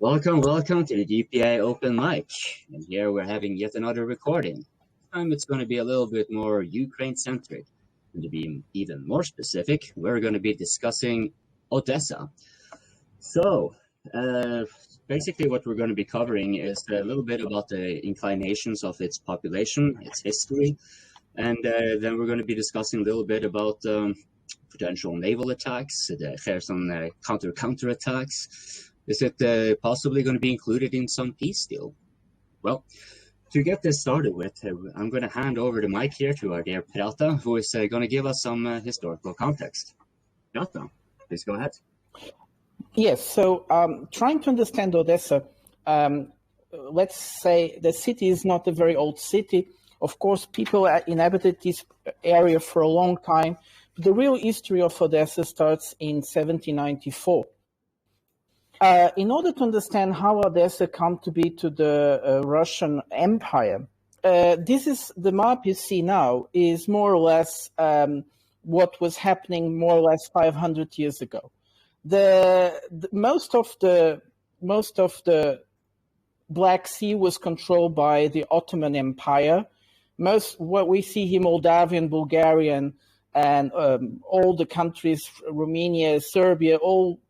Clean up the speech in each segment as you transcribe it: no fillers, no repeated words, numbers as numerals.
Welcome to the DPA Open Mic. And here we're having yet another recording. This time it's going to be a little bit more Ukraine-centric. And to be even more specific, we're going to be discussing Odessa. So, basically what we're going to be covering is a little bit about the inclinations of its population, its history, and then we're going to be discussing a little bit about potential naval attacks, the Kherson counter attacks. Is it possibly going to be included in some peace deal? Well, to get this started with, I'm going to hand over the mic here to our dear Prata, who is going to give us some historical context. Prata, please go ahead. Yes, so trying to understand Odessa, let's say the city is not a very old city. Of course, people inhabited this area for a long time. But the real history of Odessa starts in 1794. In order to understand how Odessa come to be to the Russian Empire, the map you see now is more or less what was happening more or less 500 years ago. Most of the Black Sea was controlled by the Ottoman Empire. What we see here, Moldavian, Bulgarian, and all the countries, Romania, Serbia, all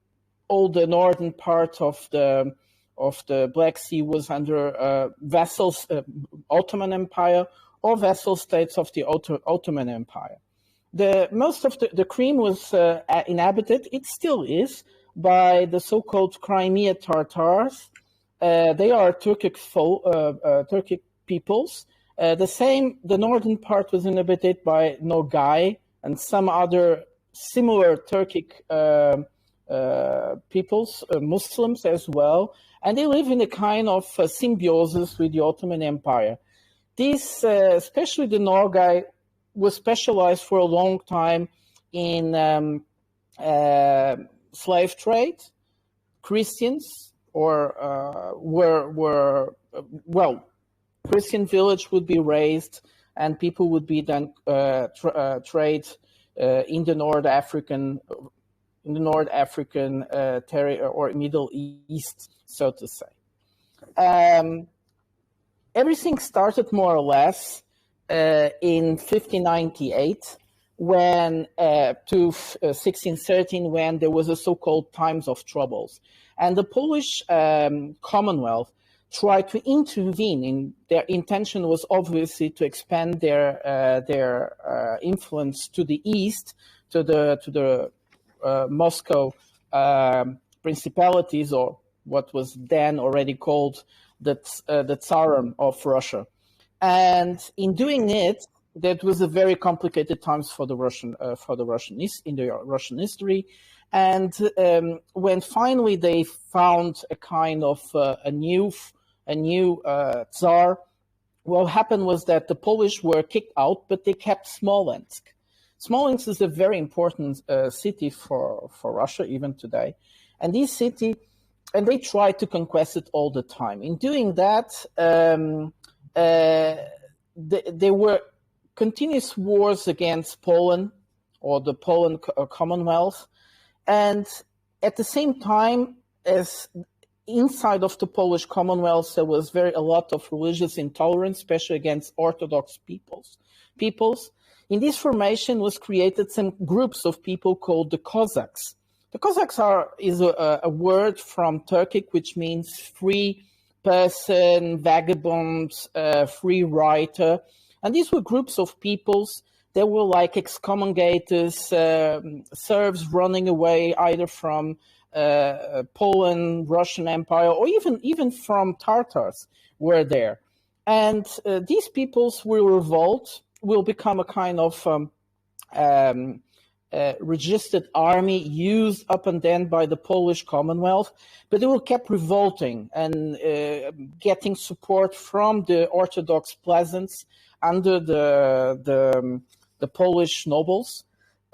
the northern part of the Black Sea was under vassals, Ottoman Empire, or vassal states of the Ottoman Empire. Most of the Crimea was inhabited, it still is, by the so-called Crimea Tatars. They are Turkic peoples. The northern part was inhabited by Nogai and some other similar Turkic peoples, Muslims as well, and they live in a kind of symbiosis with the Ottoman Empire. This, especially the Nogai, was specialized for a long time in slave trade. Christians, Christian village would be raised, and people would be then trade in the North African territory or Middle East, so to say. Everything started more or less in 1598 when to 1613 when there was a so-called times of troubles, and the Polish Commonwealth tried to intervene. Their intention was obviously to expand their influence to the east, to the Moscow principalities, or what was then already called the Tsarim of Russia. And in doing it, that was a very complicated times for the Russian in the Russian history. And when finally they found a kind of a new Tsar, what happened was that the Polish were kicked out, but they kept Smolensk. Smolensk is a very important city for Russia even today. And this city, and they tried to conquest it all the time. In doing that, there were continuous wars against Poland or the Poland Commonwealth. And at the same time, as inside of the Polish Commonwealth, there was a lot of religious intolerance, especially against Orthodox peoples. In this formation was created some groups of people called the Cossacks. The Cossacks is a word from Turkic, which means free person, vagabond, free writer. And these were groups of peoples. They were like excommunicators, serfs running away either from Poland, Russian Empire, or even from Tatars were there. And these peoples will revolt, will become a kind of registered army used up and then by the Polish Commonwealth, but they will keep revolting and getting support from the Orthodox peasants under the Polish nobles.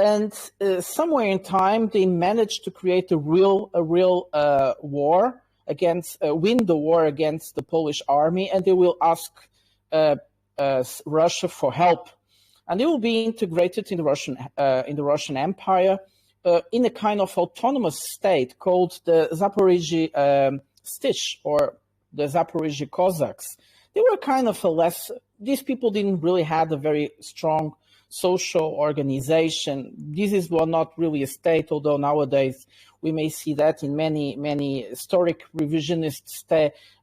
And somewhere in time, they managed to create a real war win the war against the Polish army, and they will ask Russia for help. And they will be integrated in the Russian Empire in a kind of autonomous state called the Zaporizhzhia Stish or the Zaporizhzhia Cossacks. They were kind of these people didn't really have a very strong social organization. This was not really a state, although nowadays we may see that in many historic revisionist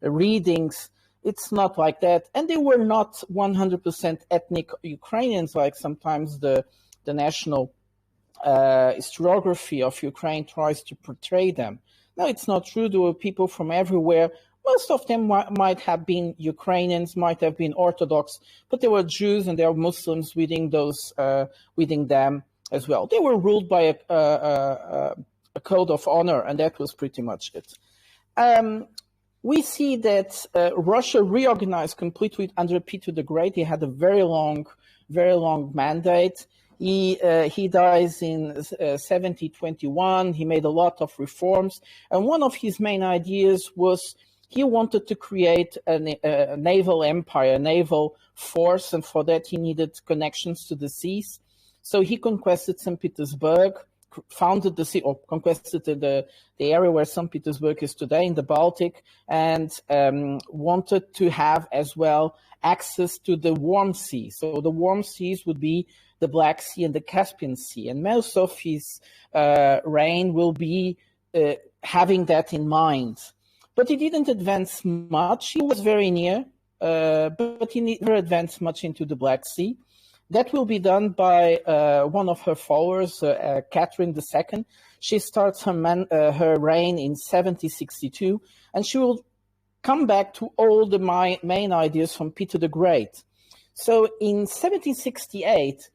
readings. It's not like that. And they were not 100% ethnic Ukrainians, like sometimes the national historiography of Ukraine tries to portray them. No, it's not true. There were people from everywhere. Most of them might have been Ukrainians, might have been Orthodox, but there were Jews and there were Muslims within them as well. They were ruled by a code of honor, and that was pretty much it. We see that Russia reorganized completely under Peter the Great. He had a very long mandate. He dies in 1721. He made a lot of reforms, and one of his main ideas was he wanted to create a naval empire, a naval force, and for that he needed connections to the seas. So he conquested St. Petersburg, founded the sea, or conquested the area where St. Petersburg is today in the Baltic, and wanted to have as well access to the warm sea. So the warm seas would be the Black Sea and the Caspian Sea, and most of his reign will be having that in mind. But he didn't advance much. He was very near, but he never advanced much into the Black Sea. That will be done by one of her followers, Catherine II. She starts her reign in 1762, and she will come back to all the main ideas from Peter the Great. So in 1768,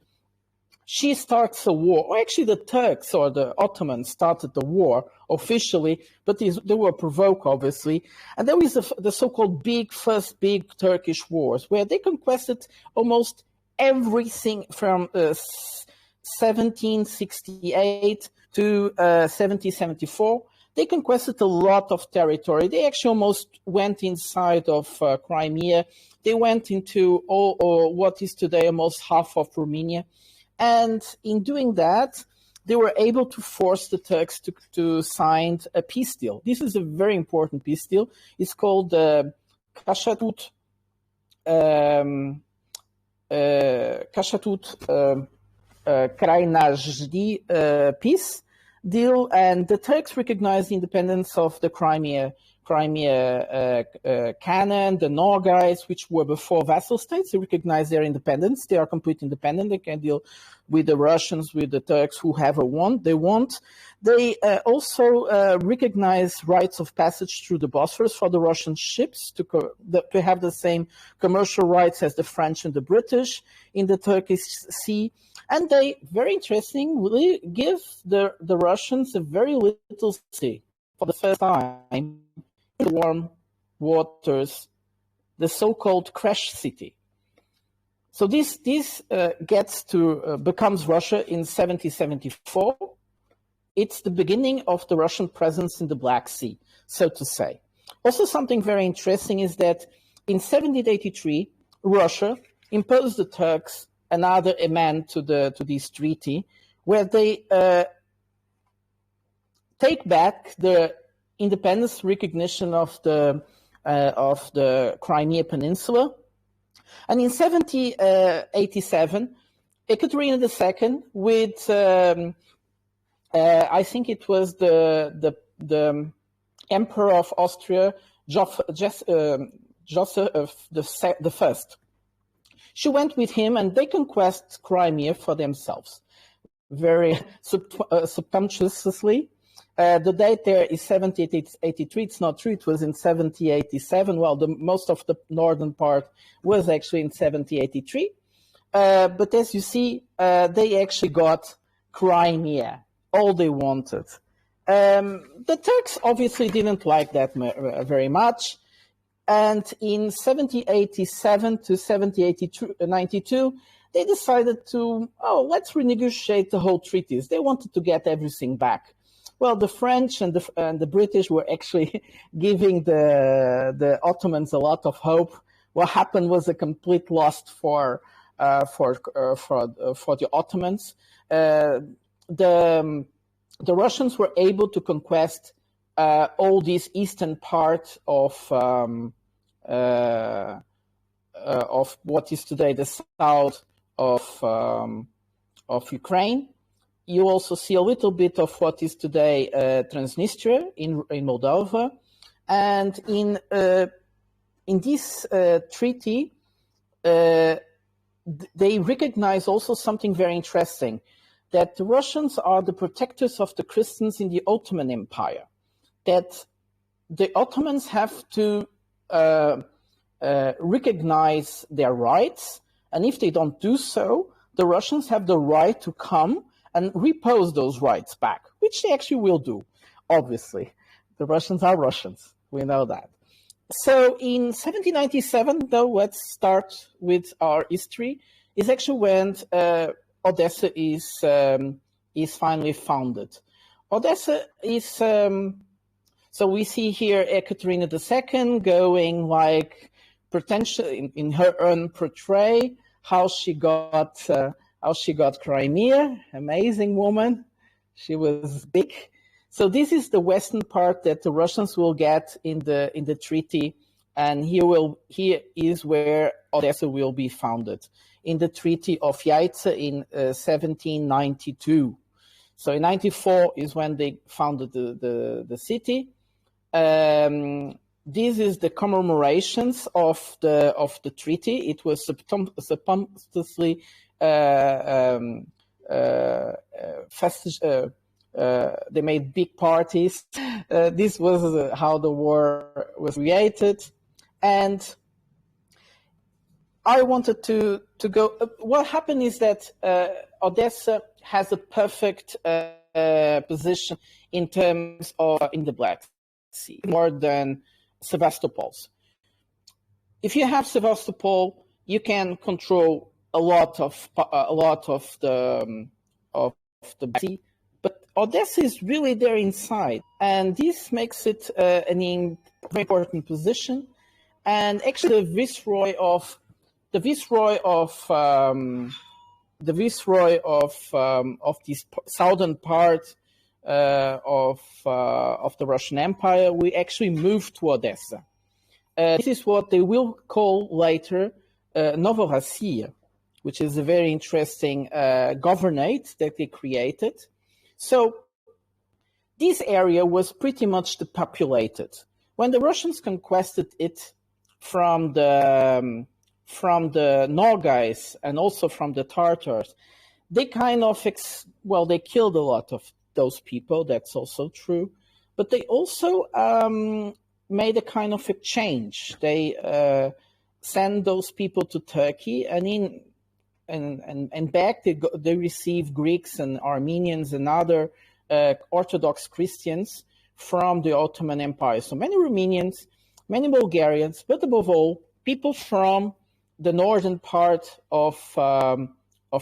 she starts a war, or actually the Turks or the Ottomans started the war officially, but they were provoked, obviously. And there was the so-called first big Turkish wars, where they conquested almost everything from 1768 to 1774. They conquested a lot of territory. They actually almost went inside of Crimea. They went into what is today almost half of Romania. And in doing that, they were able to force the Turks to sign a peace deal. This is a very important peace deal. It's called the Kashatut Krainajdi peace deal, and the Turks recognized the independence of the Crimea Khanate, the Nogais, which were before vassal states. They recognize their independence. They are completely independent. They can deal with the Russians, with the Turks, whoever they want. They also recognize rights of passage through the Bosphorus for the Russian ships to have the same commercial rights as the French and the British in the Turkish Sea. And they, very interestingly, give the Russians a very little sea for the first time in the warm waters, the so-called Crash City. So this becomes Russia in 1774. It's the beginning of the Russian presence in the Black Sea, so to say. Also, something very interesting is that in 1783, Russia imposed the Turks another amendment to this treaty, where they take back the independence recognition of the Crimea Peninsula. And in 1787, Ekaterina II, with I think it was the Emperor of Austria, Joseph I. She went with him, and they conquest Crimea for themselves, very subconsciously. The date there is 1783. It's not true. It was in 1787. Well, most of the northern part was actually in 1783. But as you see, they actually got Crimea, all they wanted. The Turks obviously didn't like that very much. And in 1787 to 1792, they decided let's renegotiate the whole treaties. They wanted to get everything back. Well, the French and the British were actually giving the Ottomans a lot of hope. What happened was a complete loss for the Ottomans. The Russians were able to conquest all this eastern part of what is today the south of Ukraine. You also see a little bit of what is today Transnistria in Moldova, and in this treaty, they recognize also something very interesting, that the Russians are the protectors of the Christians in the Ottoman Empire, that the Ottomans have to recognize their rights, and if they don't do so, the Russians have the right to come and repose those rights back, which they actually will do, obviously. The Russians are Russians, we know that. So in 1797, though, let's start with our history, is actually when Odessa is finally founded. Odessa is, so we see here Ekaterina II going like potentially in her own portray how she got Crimea. Amazing woman, she was big. So this is the western part that the Russians will get in the treaty, and here is where Odessa will be founded, in the Treaty of Yaitse in 1792. So in 94 is when they founded the city. This is the commemorations of the treaty. It was supposedly they made big parties. This was how the war was created, and I wanted to go. What happened is that Odessa has a perfect position in terms of in the Black Sea, more than Sevastopol's. If you have Sevastopol, you can control a lot of the Black Sea. But Odessa is really there inside, and this makes it an very important position. And actually, the viceroy of this southern part of the Russian Empire, we actually moved to Odessa. This is what they will call later Novorossiya, which is a very interesting governorate that they created. So this area was pretty much depopulated. When the Russians conquered it from the Nogais and also from the Tartars, they kind of, they killed a lot of those people, that's also true, but they also made a kind of exchange. They sent those people to Turkey, and back they received Greeks and Armenians and other Orthodox Christians from the Ottoman Empire. So many Romanians, many Bulgarians, but above all, people from the northern part of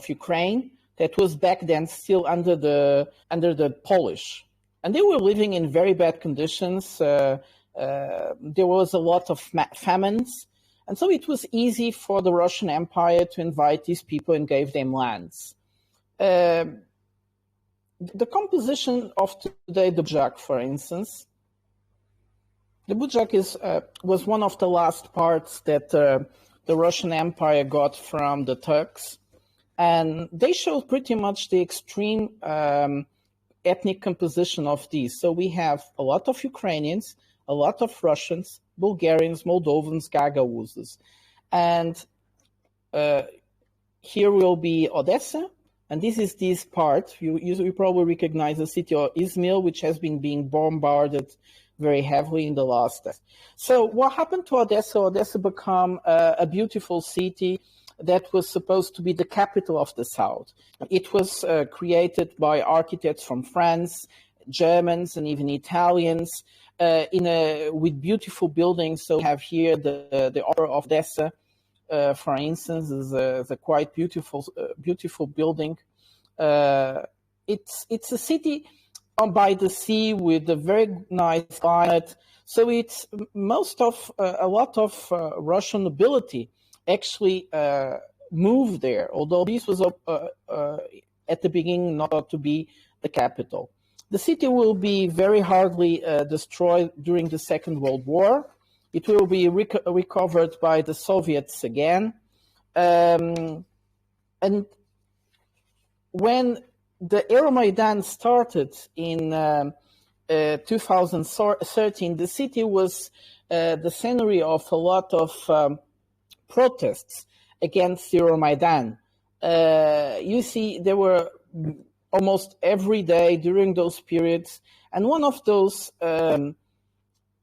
Ukraine that was back then still under the Polish, and they were living in very bad conditions. There was a lot of famines. And so it was easy for the Russian Empire to invite these people and gave them lands. The composition of today, the Budjak, for instance, the Budjak was one of the last parts that the Russian Empire got from the Turks. And they showed pretty much the extreme ethnic composition of these. So we have a lot of Ukrainians, a lot of Russians, Bulgarians, Moldovans, Gagauzes. And here will be Odessa, and this is this part. You probably recognize the city of Izmir, which has been being bombarded very heavily in the last days. So what happened to Odessa? Odessa became a beautiful city that was supposed to be the capital of the South. It was created by architects from France, Germans, and even Italians, with beautiful buildings. So we have here the Opera of Odessa, for instance, is a quite beautiful building. It's a city by the sea with a very nice climate. So it's a lot of Russian nobility actually moved there, although this was at the beginning not to be the capital. The city will be very hardly destroyed during the Second World War. It will be recovered by the Soviets again. And when the Euromaidan started in 2013, the city was the scenery of a lot of protests against Euromaidan. You see, there were almost every day during those periods, and one of those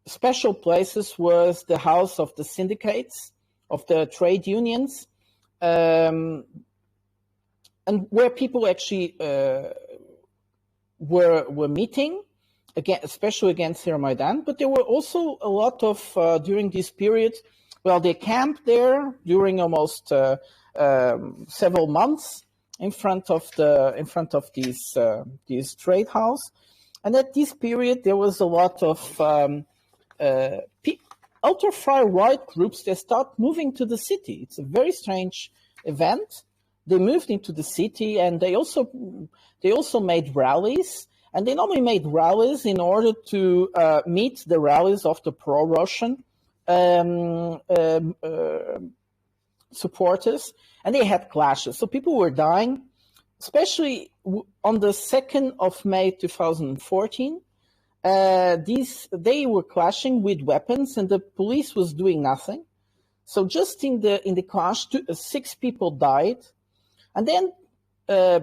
special places was the house of the syndicates, of the trade unions, and where people actually were meeting, again, especially against Euromaidan. But there were also a lot of during this period. Well, they camped there during almost several months in front of these trade house, and at this period there was a lot of ultra-far right groups that start moving to the city. It's a very strange event. They moved into the city, and they also made rallies, and they normally made rallies in order to meet the rallies of the pro-Russian supporters, and they had clashes. So people were dying, especially on the 2nd of May 2014. They were clashing with weapons, and the police was doing nothing. So just in the clash, 6 people died, and then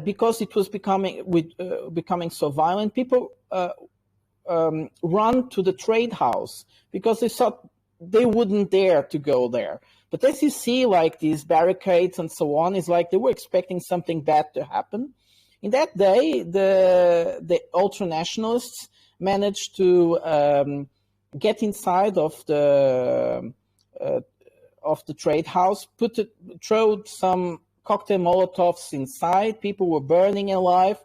because it was becoming so violent, people run to the trade house because they thought they wouldn't dare to go there. But as you see, like these barricades and so on, it's like they were expecting something bad to happen. In that day, the ultra-nationalists managed to get inside of the trade house, throw some cocktail Molotovs inside. People were burning alive.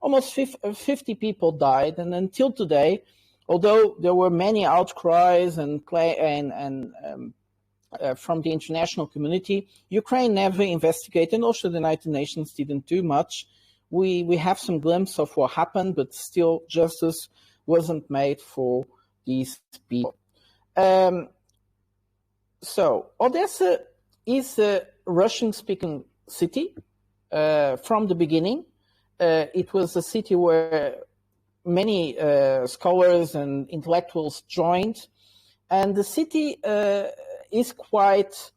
Almost 50 people died, and until today, although there were many outcries and from the international community, Ukraine never investigated, and also the United Nations didn't do much. We have some glimpse of what happened, but still justice wasn't made for these people. So Odessa is a Russian-speaking city from the beginning. It was a city where many scholars and intellectuals joined, and the city is quite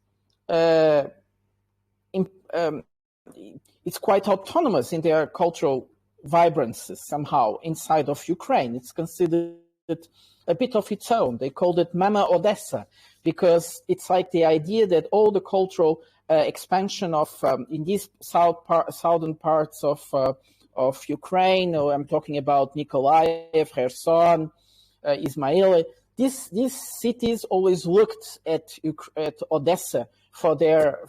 it's quite autonomous in their cultural vibrancy somehow inside of Ukraine. It's considered a bit of its own. They called it Mama Odessa because it's like the idea that all the cultural expansion of in these southern parts of Ukraine, or I'm talking about Nikolaev, Kherson, Ismail. These cities always looked at Odessa for their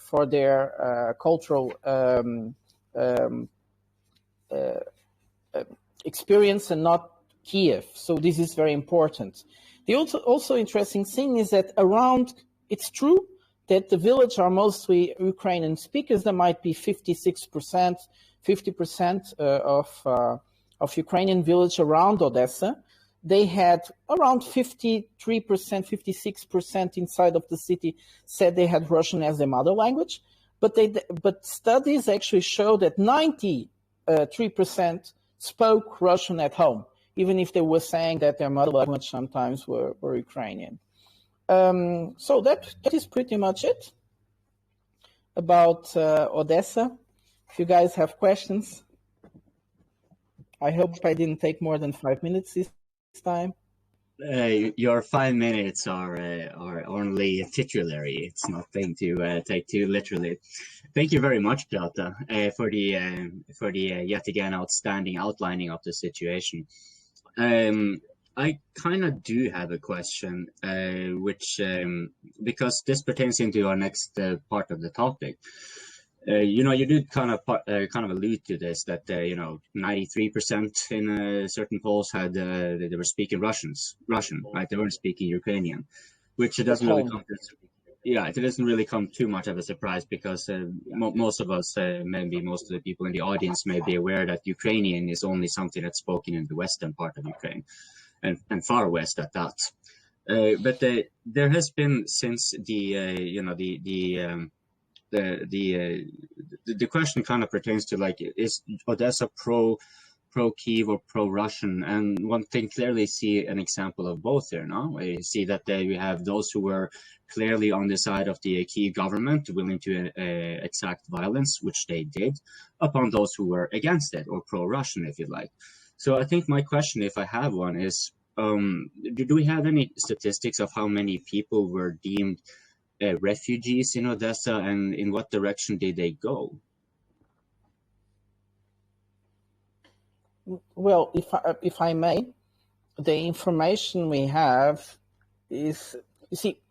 cultural experience, and not Kiev. So this is very important. The also interesting thing is that it's true that the village are mostly Ukrainian speakers. There might be 56%, 50% of Ukrainian village around Odessa. They had around 53%, 56% inside of the city said they had Russian as their mother language, but studies actually show that 93% spoke Russian at home, even if they were saying that their mother language sometimes were Ukrainian. So that is pretty much it about Odessa. If you guys have questions, I hope I didn't take more than 5 minutes this time. Your 5 minutes are only titulary. It's nothing to take too literally. Thank you very much, Prata, for the yet again outstanding outlining of the situation. I kind of do have a question, which because this pertains into our next part of the topic. You did kind of allude to this, that 93% in certain polls had they were speaking Russian, right? They weren't speaking Ukrainian, which doesn't really come to. Yeah, it doesn't really come too much of a surprise because most of us, maybe most of the people in the audience may be aware that Ukrainian is only something that's spoken in the western part of Ukraine and far west at that. But there has been since the question kind of pertains to like, is Odessa pro Kiev or pro Russian? And one can clearly see an example of both here. No, you see that we have those who were clearly on the side of the Kiev government, willing to exact violence, which they did, upon those who were against it or pro Russian, if you like. So I think my question, if I have one, is do we have any statistics of how many people were deemed refugees in Odessa, and in what direction did they go? Well, if I may, the information we have is, you see,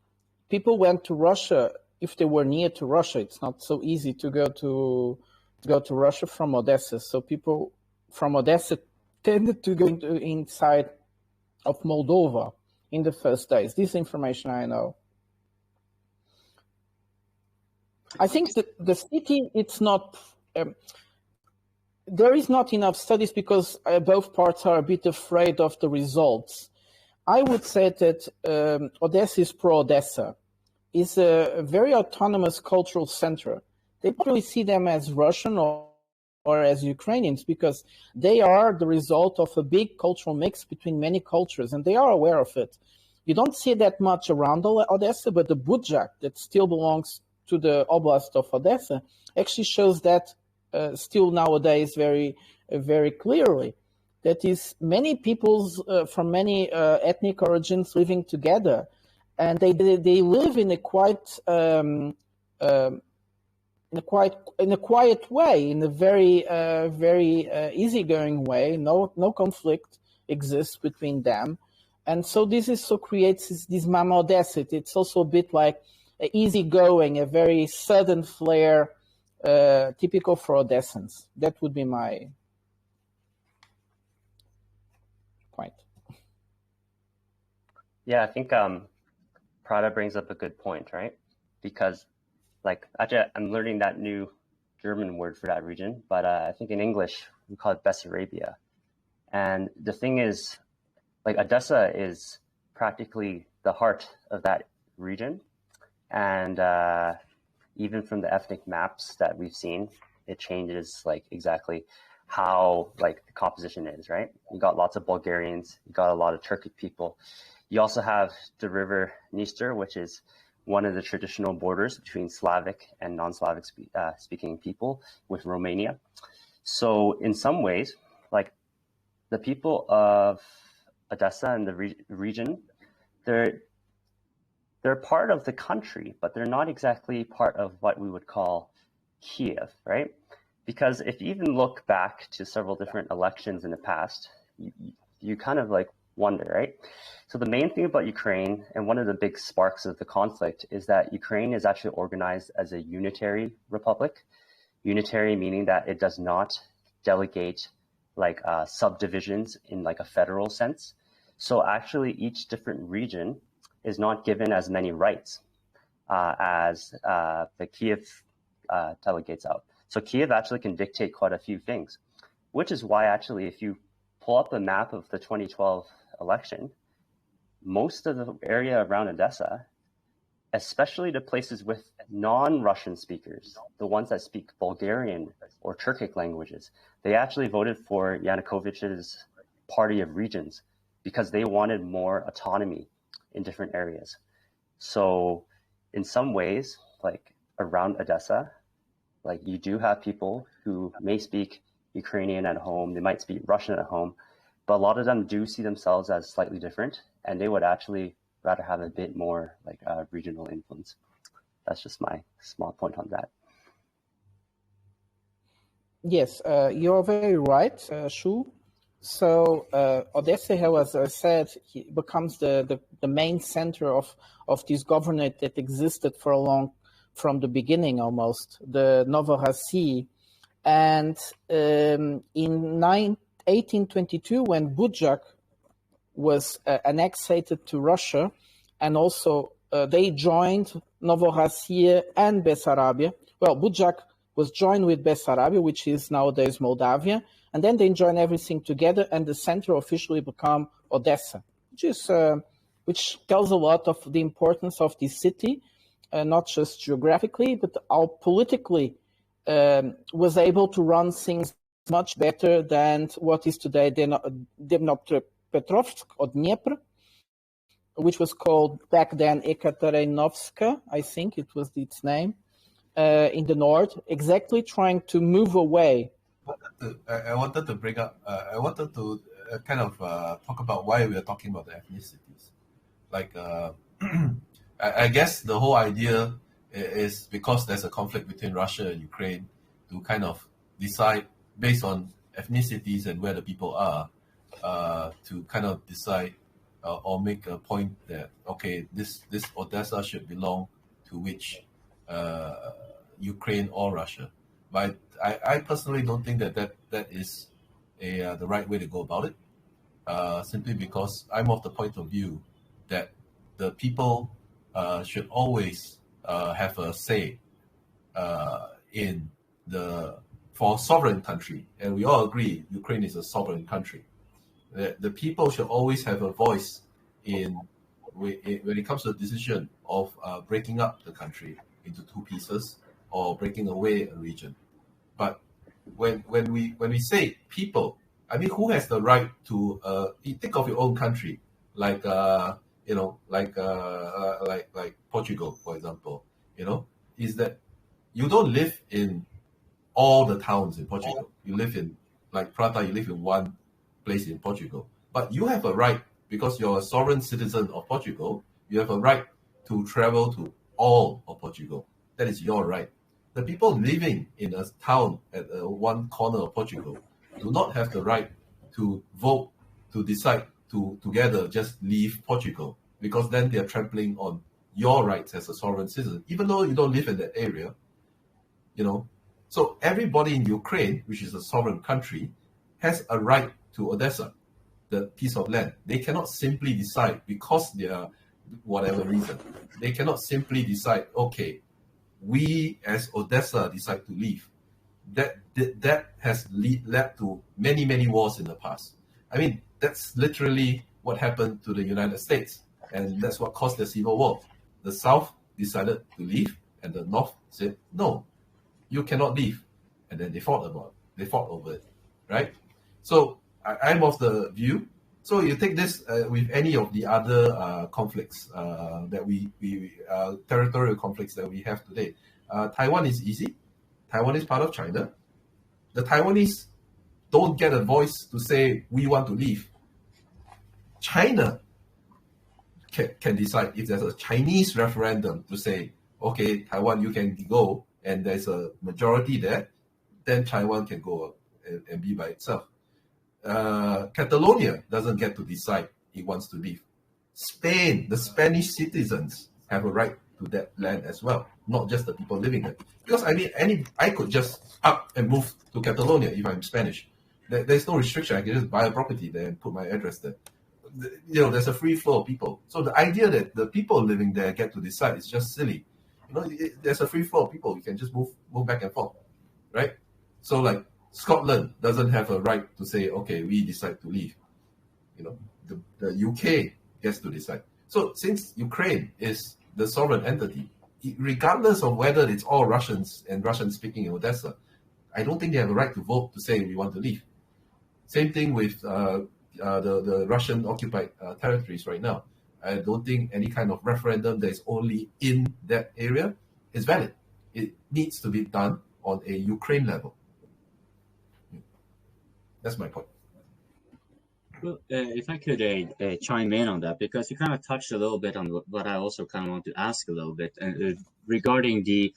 people went to Russia if they were near to Russia. It's not so easy to go to Russia from Odessa. So people from Odessa tended to go inside of Moldova in the first days. This information I know. I think that the city, it's not, there is not enough studies because both parts are a bit afraid of the results. I would say that Odessa is pro-Odessa. It's a very autonomous cultural center. They don't really see them as Russian or as Ukrainians because they are the result of a big cultural mix between many cultures, and they are aware of it. You don't see that much around Odessa, but the Budjak that still belongs to the Oblast of Odessa actually shows that still nowadays very, very clearly. That is many peoples from many ethnic origins living together, and they live in a quite in a quiet way, in a very very easygoing way. No conflict exists between them, and so this is so creates this Mama Odessa. It's also a bit like easygoing, a very sudden flair, typical for Odessans. That would be my point. Yeah, I think Prata brings up a good point, right? Because, like, actually, I'm learning that new German word for that region, but I think in English we call it Bessarabia. And the thing is, like, Odessa is practically the heart of that region. And even from the ethnic maps that we've seen, it changes like exactly how like the composition is, right? You got lots of Bulgarians, you got a lot of Turkic people. You also have the river Dniester, which is one of the traditional borders between Slavic and non-Slavic speaking people with Romania. So in some ways, like the people of Odessa and the region, they're part of the country, but they're not exactly part of what we would call Kiev, right? Because if you even look back to several different elections in the past, you kind of like wonder, right? So the main thing about Ukraine, and one of the big sparks of the conflict, is that Ukraine is actually organized as a unitary republic. Unitary meaning that it does not delegate like subdivisions in like a federal sense. So actually each different region is not given as many rights as the Kiev delegates out. So Kiev actually can dictate quite a few things, which is why actually if you pull up the map of the 2012 election, most of the area around Odessa, especially the places with non-Russian speakers, the ones that speak Bulgarian or Turkic languages, they actually voted for Yanukovych's party of regions because they wanted more autonomy in different areas. So in some ways, like around Odessa, like you do have people who may speak Ukrainian at home, they might speak Russian at home, but a lot of them do see themselves as slightly different, and they would actually rather have a bit more like regional influence. That's just my small point on that. Yes, you're very right, Shu. So Odessa, as I said, becomes the main center of this governorate that existed for a long, from the beginning almost, the Novorossiya. And in 1822, when Budjak was annexed to Russia, and also they joined Novorossiya and Bessarabia. Well, Budjak was joined with Bessarabia, which is nowadays Moldavia, and then they joined everything together, and the center officially became Odessa, which tells a lot of the importance of this city, not just geographically, but how politically was able to run things much better than what is today Dnipropetrovsk or Dnieper, which was called back then Ekaterinovska, I think it was its name, in the north, exactly trying to move away. I wanted to bring up, I wanted to kind of talk about why we are talking about the ethnicities. Like, I guess the whole idea is because there's a conflict between Russia and Ukraine to kind of decide based on ethnicities and where the people are, to kind of decide or make a point that, okay, this Odessa should belong to which Ukraine or Russia. But I personally don't think that is the right way to go about it, simply because I'm of the point of view that the people should always have a say in for sovereign country, and we all agree Ukraine is a sovereign country. The people should always have a voice when it comes to the decision of breaking up the country into two pieces or breaking away a region. But when we say people, I mean, who has the right to think of your own country, like like Portugal, for example, is that you don't live in all the towns in Portugal. You live in, like Prata, you live in one place in Portugal. But you have a right, because you're a sovereign citizen of Portugal, you have a right to travel to all of Portugal. That is your right. The people living in a town at one corner of Portugal do not have the right to vote, to decide to together just leave Portugal, because then they're trampling on your rights as a sovereign citizen, even though you don't live in that area. So everybody in Ukraine, which is a sovereign country, has a right to Odessa, the piece of land. They cannot simply decide, because they are whatever reason, they cannot simply decide, okay, we as Odessa decide to leave. That has led to many wars in the past. I mean, that's literally what happened to the United States, and that's what caused the Civil War. The South decided to leave, and the North said, no, you cannot leave. And then they fought over it, right? So I'm of the view. So you take this with any of the other conflicts that we territorial conflicts that we have today. Taiwan is easy. Taiwan is part of China. The Taiwanese don't get a voice to say we want to leave. China can decide. If there's a Chinese referendum to say, okay, Taiwan, you can go, and there's a majority there, then Taiwan can go and be by itself. Catalonia doesn't get to decide it wants to leave. Spain, the Spanish citizens have a right to that land as well, not just the people living there. Because I mean, I could just up and move to Catalonia if I'm Spanish. There's no restriction. I can just buy a property there and put my address there. There's a free flow of people. So the idea that the people living there get to decide is just silly. There's a free flow of people. You can just move back and forth, right? So like Scotland doesn't have a right to say, okay, we decide to leave. The UK gets to decide. So since Ukraine is the sovereign entity, regardless of whether it's all Russians and Russian speaking in Odessa, I don't think they have a right to vote to say we want to leave. Same thing with the Russian occupied territories right now. I don't think any kind of referendum that is only in that area is valid. It needs to be done on a Ukraine level. That's my point. Well, if I could chime in on that, because you kind of touched a little bit on what I also kind of want to ask a little bit regarding the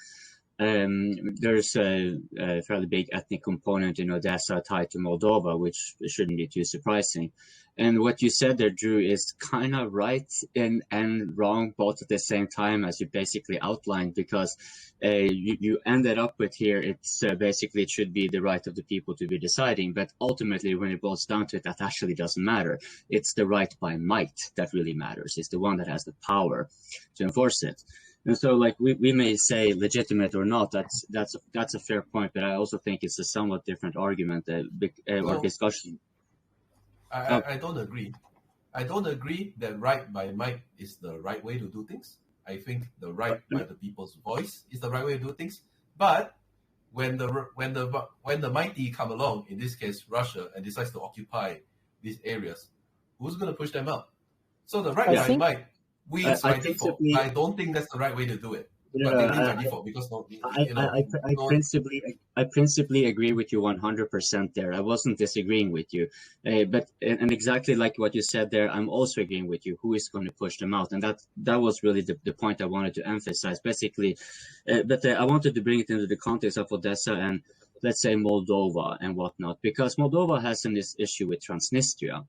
there's a fairly big ethnic component in Odessa tied to Moldova, which shouldn't be too surprising. And what you said there, Drew, is kind of right and wrong both at the same time, as you basically outlined, because you ended up with here, it's basically it should be the right of the people to be deciding. But ultimately, when it boils down to it, that actually doesn't matter. It's the right by might that really matters. It's the one that has the power to enforce it. And so, like we may say legitimate or not, that's a fair point, but I also think it's a somewhat different argument or discussion. I don't agree. I don't agree that right by might is the right way to do things. I think the right by the people's voice is the right way to do things. But when the mighty come along, in this case Russia, and decides to occupy these areas, who's going to push them out? So the right by might wins by default. I don't think that's the right way to do it. But they win by default because I principally agree with you 100% there. I wasn't disagreeing with you, but exactly like what you said there, I'm also agreeing with you. Who is going to push them out? And that was really the point I wanted to emphasize, basically. But I wanted to bring it into the context of Odessa and, let's say, Moldova and whatnot, because Moldova has this issue with Transnistria.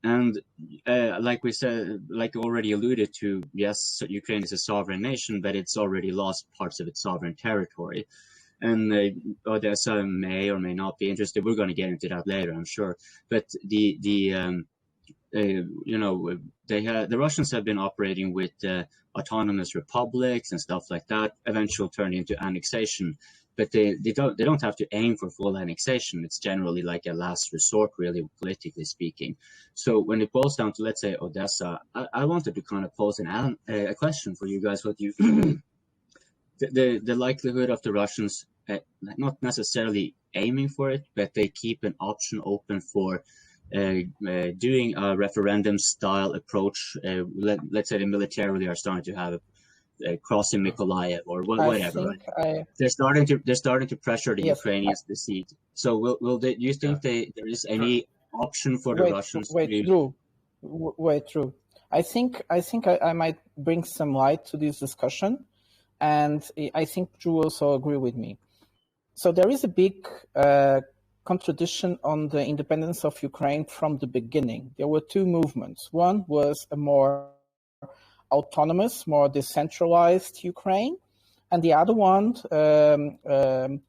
And like we said, like already alluded to, yes, Ukraine is a sovereign nation, but it's already lost parts of its sovereign territory. And Odessa may or may not be interested. We're going to get into that later, I'm sure. But the Russians have been operating with autonomous republics and stuff like that. Eventually turned into annexation. But they don't have to aim for full annexation. It's generally like a last resort, really, politically speaking. So when it boils down to, let's say, Odessa, I wanted to kind of pose a question for you guys. What you the likelihood of the Russians not necessarily aiming for it, but they keep an option open for doing a referendum-style approach. Let's say they militarily are starting to have crossing Mykolaiv or whatever. Right? They're starting to pressure the Ukrainians to secede. So do you think there is any option for the Russians? Wait, Drew. I think I might bring some light to this discussion, and I think Drew also agree with me. So there is a big contradiction on the independence of Ukraine from the beginning. There were two movements. One was a more autonomous, more decentralized Ukraine, and the other one,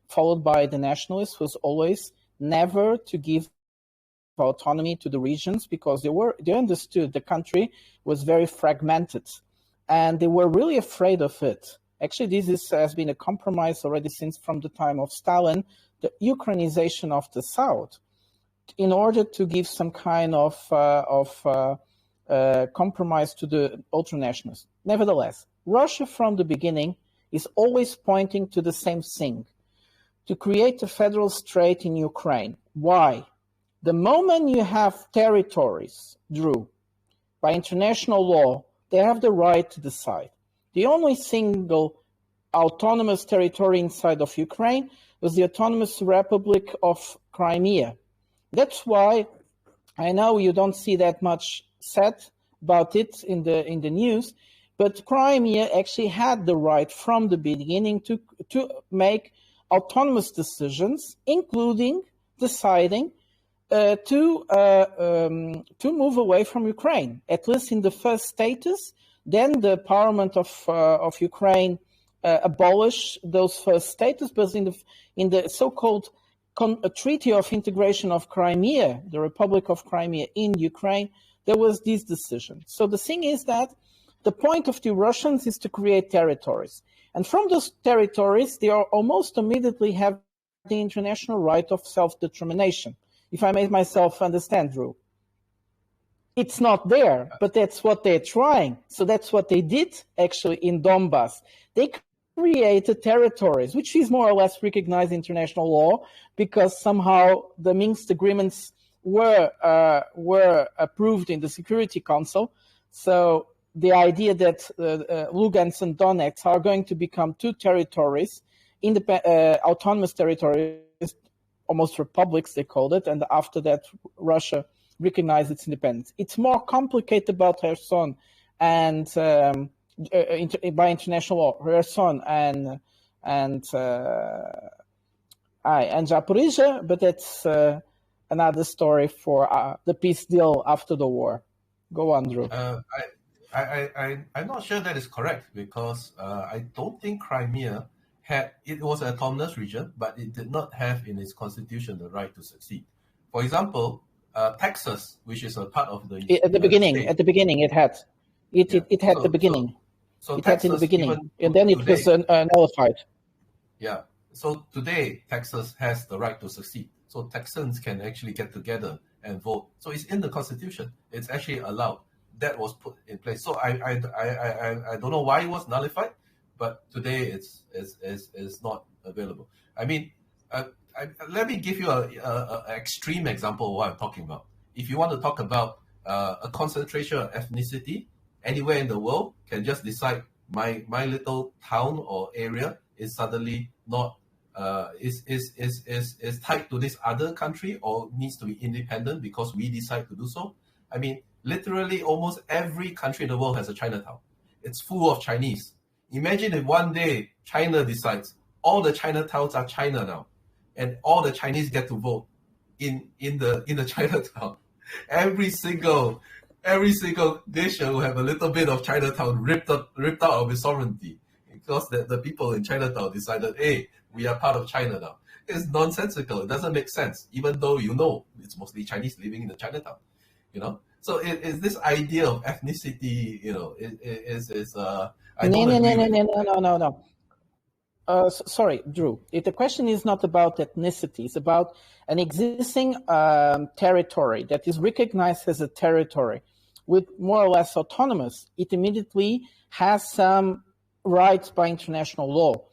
followed by the nationalists, was always never to give autonomy to the regions, because they understood the country was very fragmented, and they were really afraid of it. Actually, has been a compromise already since from the time of Stalin, the Ukrainization of the South, in order to give some kind of compromise to the ultranationalists. Nevertheless, Russia from the beginning is always pointing to the same thing, to create a federal state in Ukraine. Why? The moment you have territories, Drew, by international law, they have the right to decide. The only single autonomous territory inside of Ukraine was the Autonomous Republic of Crimea. That's why I know you don't see that much said about it in the news, but Crimea actually had the right from the beginning to make autonomous decisions, including deciding to move away from Ukraine, at least in the first status. Then the Parliament of Ukraine abolished those first status, but in the so-called Treaty of Integration of Crimea, the Republic of Crimea in Ukraine, there was this decision. So the thing is that the point of the Russians is to create territories. And from those territories, they are almost immediately have the international right of self-determination. If I made myself understand, Drew. It's not there, but that's what they're trying. So that's what they did actually in Donbass. They created territories, which is more or less recognized international law, because somehow the Minsk agreements were approved in the Security Council. So the idea that Lugansk and Donetsk are going to become two territories, autonomous territories, almost republics they called it, and after that Russia recognized its independence. It's more complicated about Kherson and by international law, Kherson and and Zaporizhzhia, but that's another story for the peace deal after the war. Go on, Drew. I'm not sure that is correct, because I don't think Crimea it was an autonomous region, but it did not have in its constitution the right to succeed. For example, Texas, which is a part of the at the beginning, state, at the beginning it had the beginning. So it Texas, had in the beginning, and then today, it was nullified. Yeah. So today, Texas has the right to succeed. So Texans can actually get together and vote. So it's in the constitution. It's actually allowed. That was put in place. So I don't know why it was nullified, but today it's not available. I mean, let me give you an extreme example of what I'm talking about. If you want to talk about a concentration of ethnicity anywhere in the world, can just decide my little town or area is suddenly not is tied to this other country or needs to be independent because we decide to do so. I mean, literally almost every country in the world has a Chinatown. It's full of Chinese. Imagine if one day China decides all the Chinatowns are China now, and all the Chinese get to vote in the Chinatown. Every single nation will have a little bit of Chinatown ripped out of its sovereignty, because the people in Chinatown decided, hey, we are part of China now. It's nonsensical. It doesn't make sense, even though it's mostly Chinese living in the Chinatown. So it's this idea of ethnicity. No. Sorry, Drew. The question is not about ethnicity. It's about an existing territory that is recognized as a territory with more or less autonomous. It immediately has some rights by international law.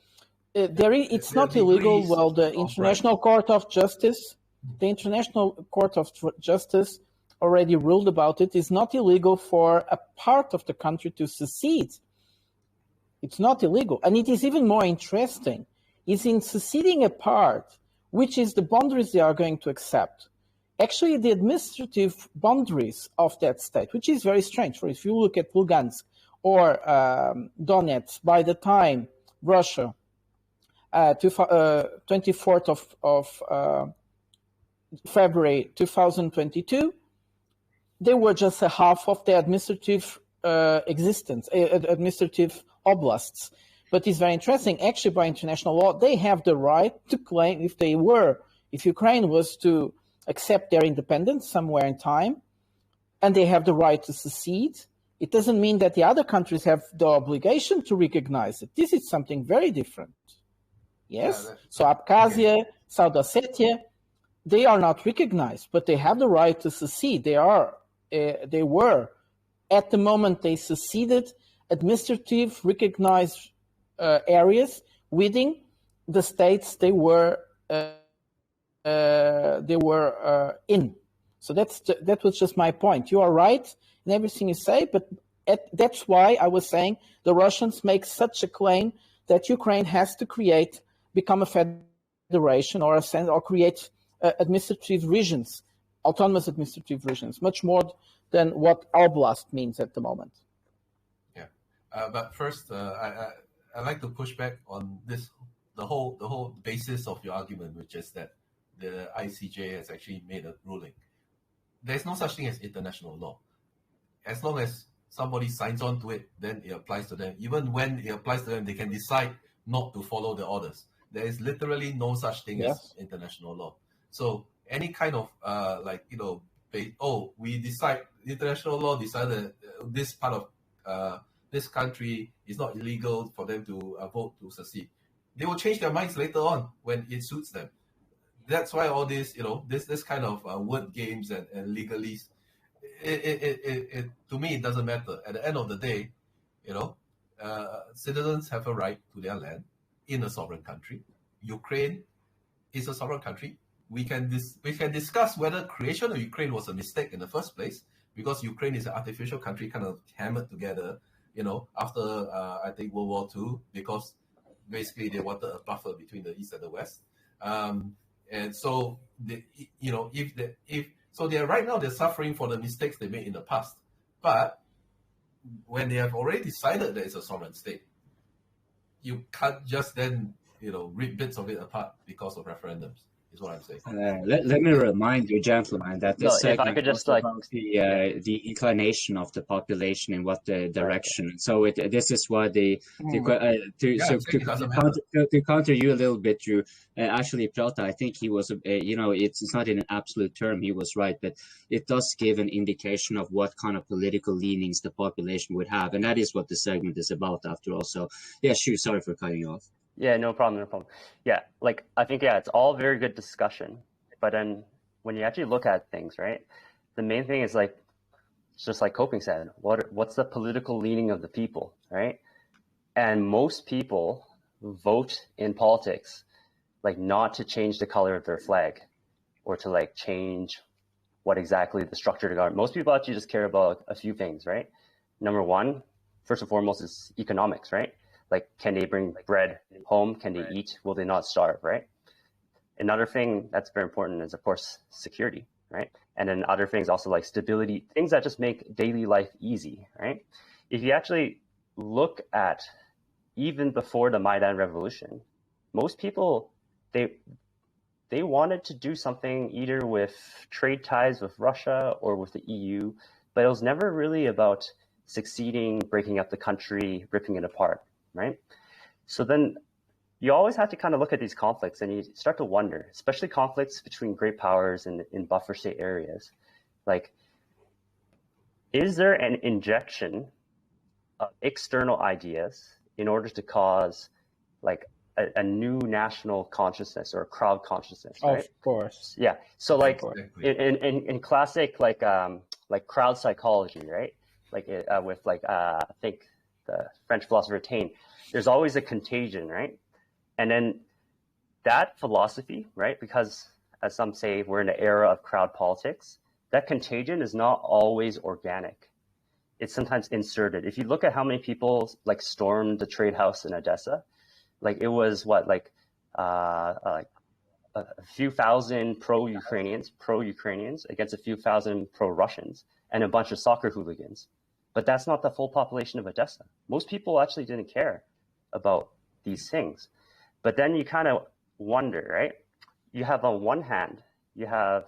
It's not illegal. Well, the International Court of Justice, already ruled about it. It's not illegal for a part of the country to secede. It's not illegal. And it is even more interesting is in seceding a part, which is the boundaries they are going to accept. Actually, the administrative boundaries of that state, which is very strange. For if you look at Lugansk or Donetsk, by the time Russia, 24th of February 2022, they were just a half of the administrative existence, administrative oblasts. But it's very interesting. Actually, by international law, they have the right to claim if Ukraine was to accept their independence somewhere in time, and they have the right to secede. It doesn't mean that the other countries have the obligation to recognize it. This is something very different. Yes? Yeah, so Abkhazia, okay. South Ossetia, they are not recognized, but they have the right to secede. They were, at the moment they seceded, administrative recognized areas within the states they were in. So that was just my point. You are right in everything you say, but that's why I was saying the Russians make such a claim that Ukraine has to become a federation or create administrative regions, autonomous administrative regions, much more than what oblast means at the moment. Yeah, but first, I like to push back on this, the whole basis of your argument, which is that the ICJ has actually made a ruling. There's no such thing as international law. As long as somebody signs on to it, then it applies to them. Even when it applies to them, they can decide not to follow the orders. There is literally no such thing as international law. So any kind of we decide, international law decided this part of this country is not illegal for them to vote to secede. They will change their minds later on when it suits them. That's why all this, this kind of word games and legalese, it to me, it doesn't matter. At the end of the day, citizens have a right to their land in a sovereign country. Ukraine is a sovereign country. We can discuss whether creation of Ukraine was a mistake in the first place, because Ukraine is an artificial country kind of hammered together, after I think World War II, because basically they wanted a buffer between the East and the West. And so they're right now they're suffering for the mistakes they made in the past. But when they have already decided that it's a sovereign state, you can't just then rip bits of it apart because of referendums. Is what I'm saying. Let me remind you, gentlemen, that this segment just was about the inclination of the population in what direction. Right. So this is why to counter you a little bit, Drew. Actually, Prata, I think he was, it's not in an absolute term. He was right, but it does give an indication of what kind of political leanings the population would have, and that is what the segment is about, after all. So, yeah, Shu, sorry for cutting you off. Yeah, no problem. Yeah, I think, it's all very good discussion. But then when you actually look at things, right, the main thing is just like Coping said, what's the political leaning of the people, right? And most people vote in politics, not to change the color of their flag or to change what exactly the structure of the government. Most people actually just care about a few things, right? Number one, first and foremost, is economics, right? Can they bring bread home? Can they eat? Will they not starve, right? Another thing that's very important is, of course, security, right? And then other things also like stability, things that just make daily life easy, right? If you actually look at even before the Maidan Revolution, most people, they wanted to do something either with trade ties with Russia or with the EU, but it was never really about succeeding, breaking up the country, ripping it apart. Right? So then you always have to kind of look at these conflicts and you start to wonder, especially conflicts between great powers and in buffer state areas. Is there an injection of external ideas in order to cause a new national consciousness or a crowd consciousness, right? Of course. Yeah. So in classic crowd psychology, right? With I think the French philosopher Taine, there's always a contagion, right? And then that philosophy, right? Because as some say, we're in an era of crowd politics. That contagion is not always organic. It's sometimes inserted. If you look at how many people stormed the trade house in Odessa, it was a few thousand pro-Ukrainians against a few thousand pro-Russians and a bunch of soccer hooligans. But that's not the full population of Odessa. Most people actually didn't care about these things. But then you kind of wonder, right? You have on one hand, you have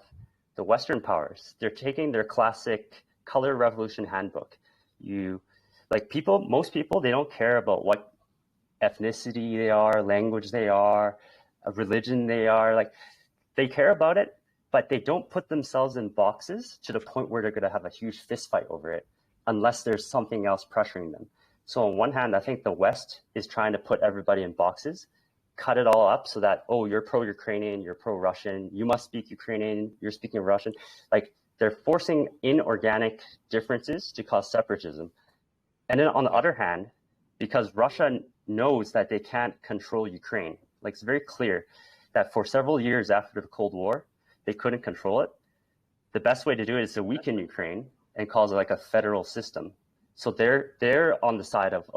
the Western powers. They're taking their classic color revolution handbook. Most people, they don't care about what ethnicity they are, language they are, religion they are. They care about it, but they don't put themselves in boxes to the point where they're going to have a huge fist fight over it, unless there's something else pressuring them. So on one hand, I think the West is trying to put everybody in boxes, cut it all up so that, you're pro-Ukrainian, you're pro-Russian, you must speak Ukrainian, you're speaking Russian. They're forcing inorganic differences to cause separatism. And then on the other hand, because Russia knows that they can't control Ukraine, it's very clear that for several years after the Cold War, they couldn't control it. The best way to do it is to weaken Ukraine and cause a federal system. So they're on the side of,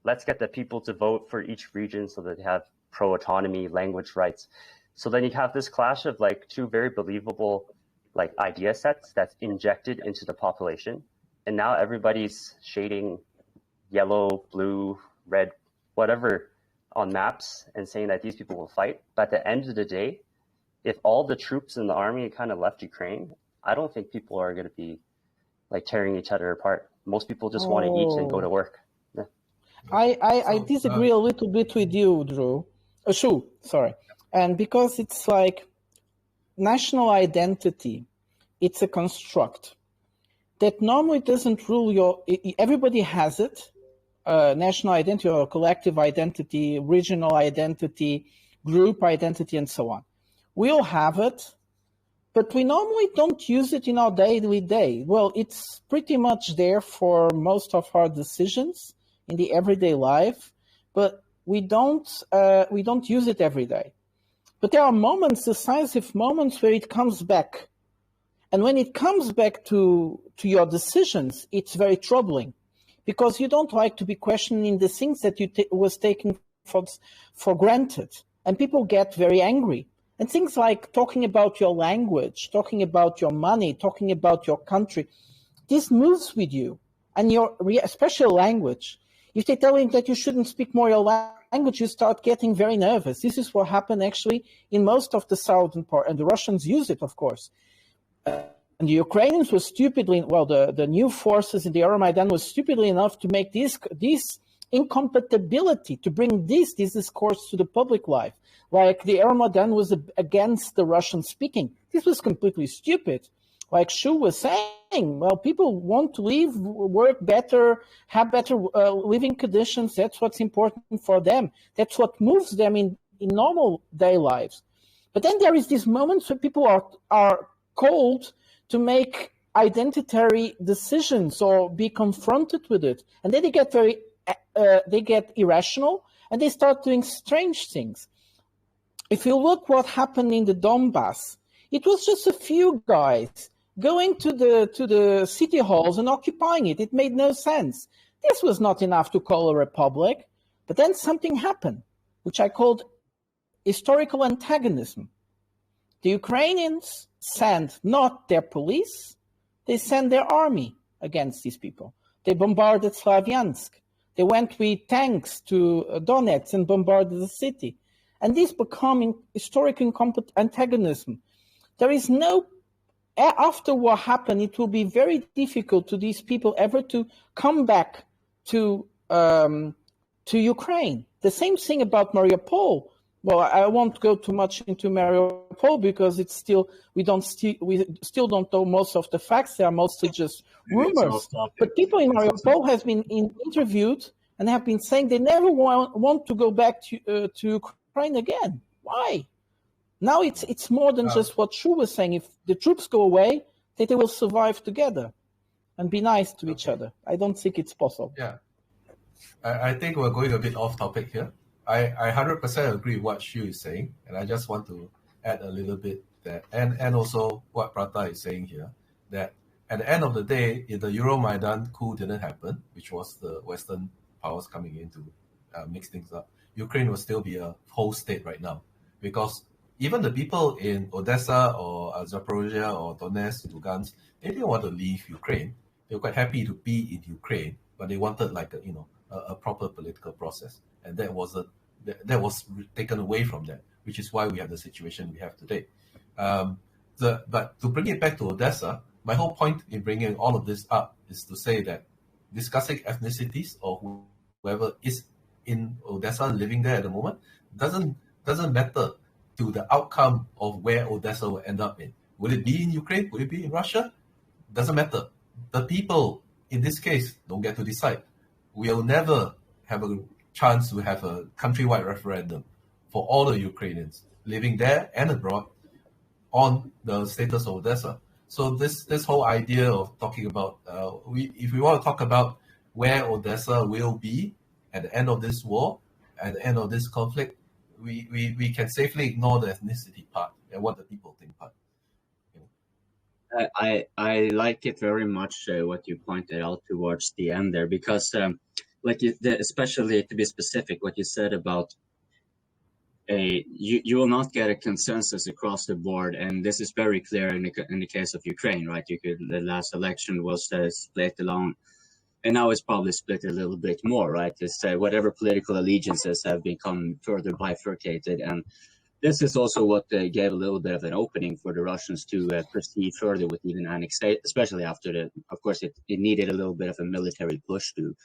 let's get the people to vote for each region so that they have pro-autonomy, language rights. So then you have this clash of two very believable idea sets that's injected into the population. And now everybody's shading yellow, blue, red, whatever on maps and saying that these people will fight. But at the end of the day, if all the troops in the army kind of left Ukraine, I don't think people are going to be tearing each other apart. Most people just want to eat and go to work. Yeah. I disagree a little bit with you, Drew. Shu, sorry. And because it's national identity, it's a construct that normally doesn't rule everybody has it, national identity or collective identity, regional identity, group identity, and so on. We all have it, but we normally don't use it in our daily day. Well, it's pretty much there for most of our decisions in the everyday life, but we don't use it every day. But there are moments, decisive moments, where it comes back. And when it comes back to your decisions, it's very troubling, because you don't like to be questioning the things that you was taken for granted. And people get very angry. And things like talking about your language, talking about your money, talking about your country, this moves with you. And your special language, if they tell you that you shouldn't speak more your language, you start getting very nervous. This is what happened actually in most of the southern part, and the Russians use it, of course. And the Ukrainians were stupidly, well, the new forces in the Euromaidan was stupidly enough to make this incompatibility, to bring this discourse to the public life. Like the Euromaidan was against the Russian speaking. This was completely stupid. Like Shu was saying, well, people want to live, work better, have better living conditions. That's what's important for them. That's what moves them in normal day lives. But then there is this moment where people are called to make identitary decisions or be confronted with it. And then they get they get irrational and they start doing strange things. If you look what happened in the Donbass, it was just a few guys going to the city halls and occupying it. It made no sense. This was not enough to call a republic. But then something happened, which I called historical antagonism. The Ukrainians sent not their police, they sent their army against these people. They bombarded Slavyansk. They went with tanks to Donetsk and bombarded the city. And this becoming historical antagonism. There is no, after what happened, it will be very difficult to these people ever to come back to Ukraine. The same thing about Mariupol. Well, I won't go too much into Mariupol because it's still we still don't know most of the facts. They are mostly just rumors. But people in Mariupol have been interviewed and have been saying they never want to go back to Ukraine again. Why? Now it's more than just what Shu was saying. If the troops go away, they will survive together and be nice to each other. I don't think it's possible. Yeah, I think we're going a bit off topic here. I 100% agree with what Shu is saying, and I just want to add a little bit that, and also what Prata is saying here, that at the end of the day, if the Euromaidan coup didn't happen, which was the Western powers coming in to mix things up, Ukraine will still be a whole state right now, because even the people in Odessa or Zaporozhye or Donetsk, Lugansk, they didn't want to leave Ukraine. They were quite happy to be in Ukraine, but they wanted like a proper political process, and that was taken away from them, which is why we have the situation we have today. But to bring it back to Odessa, my whole point in bringing all of this up is to say that discussing ethnicities or whoever is in Odessa living there at the moment doesn't matter to the outcome of where Odessa will end up in. Will it be in Ukraine? Will it be in Russia? Doesn't matter. The people in this case don't get to decide. We'll never have a chance to have a countrywide referendum for all the Ukrainians living there and abroad on the status of Odessa. So this whole idea of talking about if we want to talk about where Odessa will be at the end of this war, at the end of this conflict, we can safely ignore the ethnicity part and what the people think part. I like it very much what you pointed out towards the end there, because especially to be specific, what you said about you will not get a consensus across the board, and this is very clear in the case of Ukraine, right? The last election was split along, and now it's probably split a little bit more, right? It's whatever political allegiances have become further bifurcated, and this is also what gave a little bit of an opening for the Russians to proceed further with even annexation, especially after of course, it needed a little bit of a military push to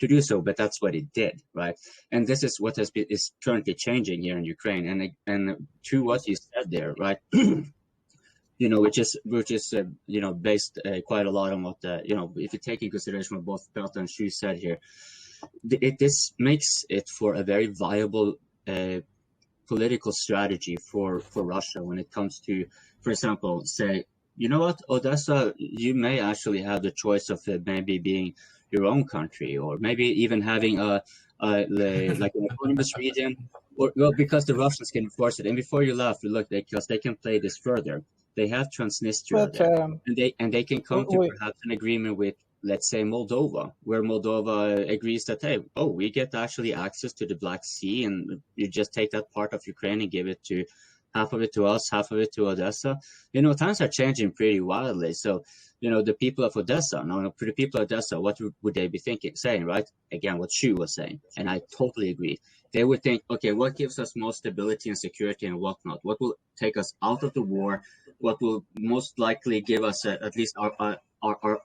do so, but that's what it did, right? And this is what is currently changing here in Ukraine, and to what you said there, right? Which is based quite a lot on what if you take in consideration what both Prata and Shu said here, this makes it for a very viable political strategy for Russia when it comes to, for example, say, you know what, Odessa, you may actually have the choice of maybe being your own country, or maybe even having like an autonomous region, or well, because the Russians can force it. And before you laugh, look, because they can play this further. They have Tranistria there, and they can come to perhaps an agreement with, let's say, Moldova, where Moldova agrees that, hey, we get actually access to the Black Sea, and you just take that part of Ukraine and give it to half of it to us, half of it to Odessa. Times are changing pretty wildly. So the people of Odessa. Now, for the people of Odessa, what would they be saying, right? Again, what Shu was saying, and I totally agree. They would think, okay, what gives us most stability and security and whatnot? What will take us out of the war? What will most likely give us at least our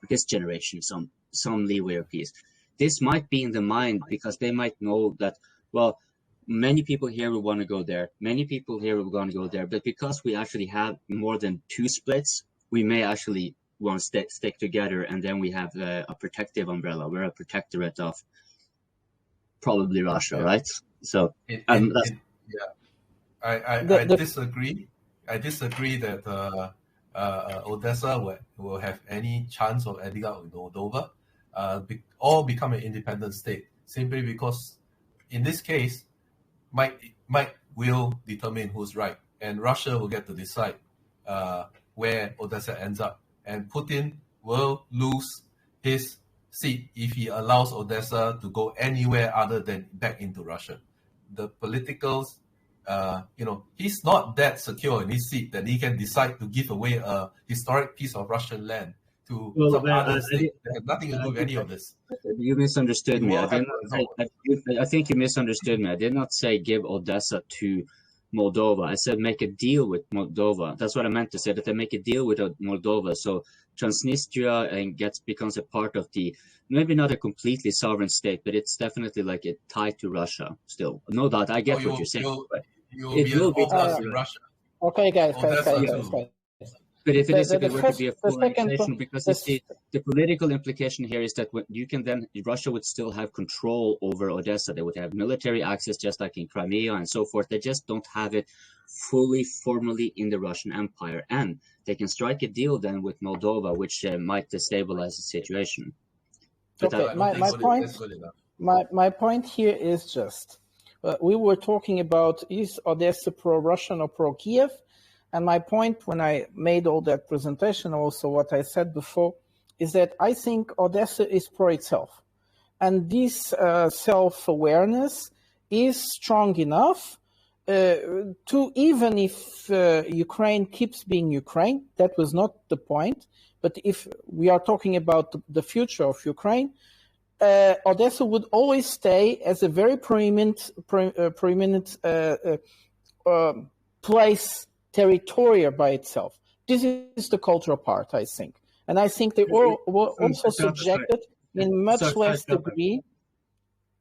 this generation some leeway or peace? This might be in the mind because they might know that, well, many people here will want to go there. Many people here will want to go there. But because we actually have more than 2 splits, we may actually want to stick together, and then we have a protective umbrella. We're a protectorate of probably Russia, right? So I disagree. I disagree that Odessa will have any chance of ending up with Moldova or become an independent state, simply because in this case, might will determine who's right, and Russia will get to decide where Odessa ends up, and Putin will lose his seat if he allows Odessa to go anywhere other than back into Russia. The politicals, he's not that secure in his seat that he can decide to give away a historic piece of Russian land to some other state that have nothing to do with any of this. You misunderstood me. I think you misunderstood me. I did not say give Odessa to Moldova. I said make a deal with Moldova. That's what I meant to say, that they make a deal with Moldova. So Transnistria becomes a part of maybe not a completely sovereign state, but it's definitely like it tied to Russia still. No doubt. I get what you're saying. It will be tied to Russia. Okay, guys. But if it were to be a full annexation, because the political implication here is that Russia would still have control over Odessa. They would have military access, just like in Crimea and so forth. They just don't have it fully, formally in the Russian Empire. And they can strike a deal then with Moldova, which might destabilize the situation. But my point here is just, we were talking about, is Odessa pro-Russian or pro-Kiev? And my point when I made all that presentation, also what I said before, is that I think Odessa is pro itself. And this self-awareness is strong enough to, even if Ukraine keeps being Ukraine, that was not the point, but if we are talking about the future of Ukraine, Odessa would always stay as a very preeminent place, territorial by itself. This is the cultural part, I think. And I think they were also subjected in much less degree.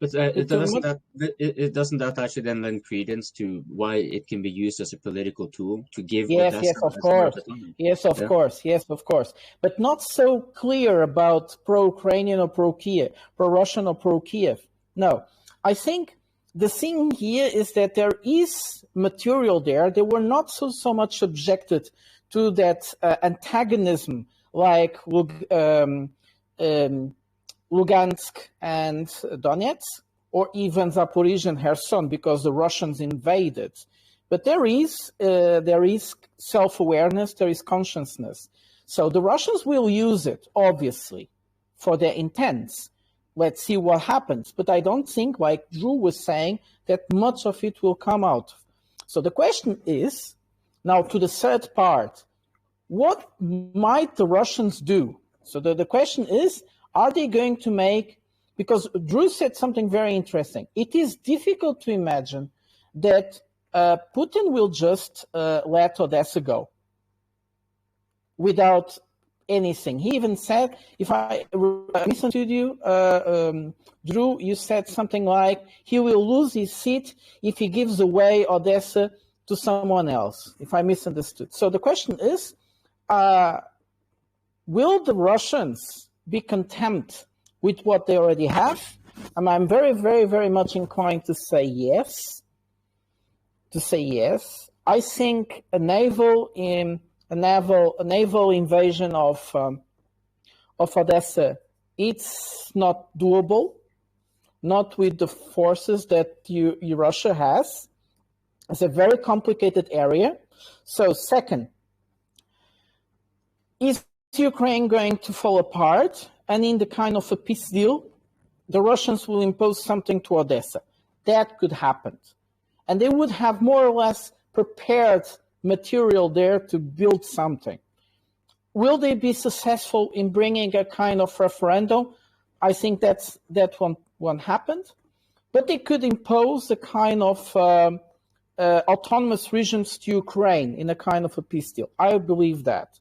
But doesn't that actually then lend credence to why it can be used as a political tool to give? Yes, of course. But not so clear about pro-Ukrainian or pro-Kiev, pro-Russian or pro-Kiev. No, I think the thing here is that there is material there. They were not so much subjected to that antagonism like Lugansk and Donetsk, or even Zaporizhzhia and Kherson, because the Russians invaded. But there is self-awareness, there is consciousness. So the Russians will use it, obviously, for their intents. Let's see what happens. But I don't think, like Drew was saying, that much of it will come out. So the question is, now to the third part, what might the Russians do? So the question is, are they going to make, because Drew said something very interesting. It is difficult to imagine that Putin will just let Odessa go without anything. He even said, if I listened to you, Drew, you said something like, he will lose his seat if he gives away Odessa to someone else, if I misunderstood. So the question is, will the Russians be content with what they already have? And I'm very, very, very much inclined to say yes. I think a naval invasion of Odessa, it's not doable, not with the forces that Russia has. It's a very complicated area. So second, is Ukraine going to fall apart, and in the kind of a peace deal, the Russians will impose something to Odessa? That could happen. And they would have more or less prepared material there to build something. will they be successful in bringing a kind of referendum? I think that won't happen. But they could impose a kind of autonomous regions to Ukraine in a kind of a peace deal. I believe that.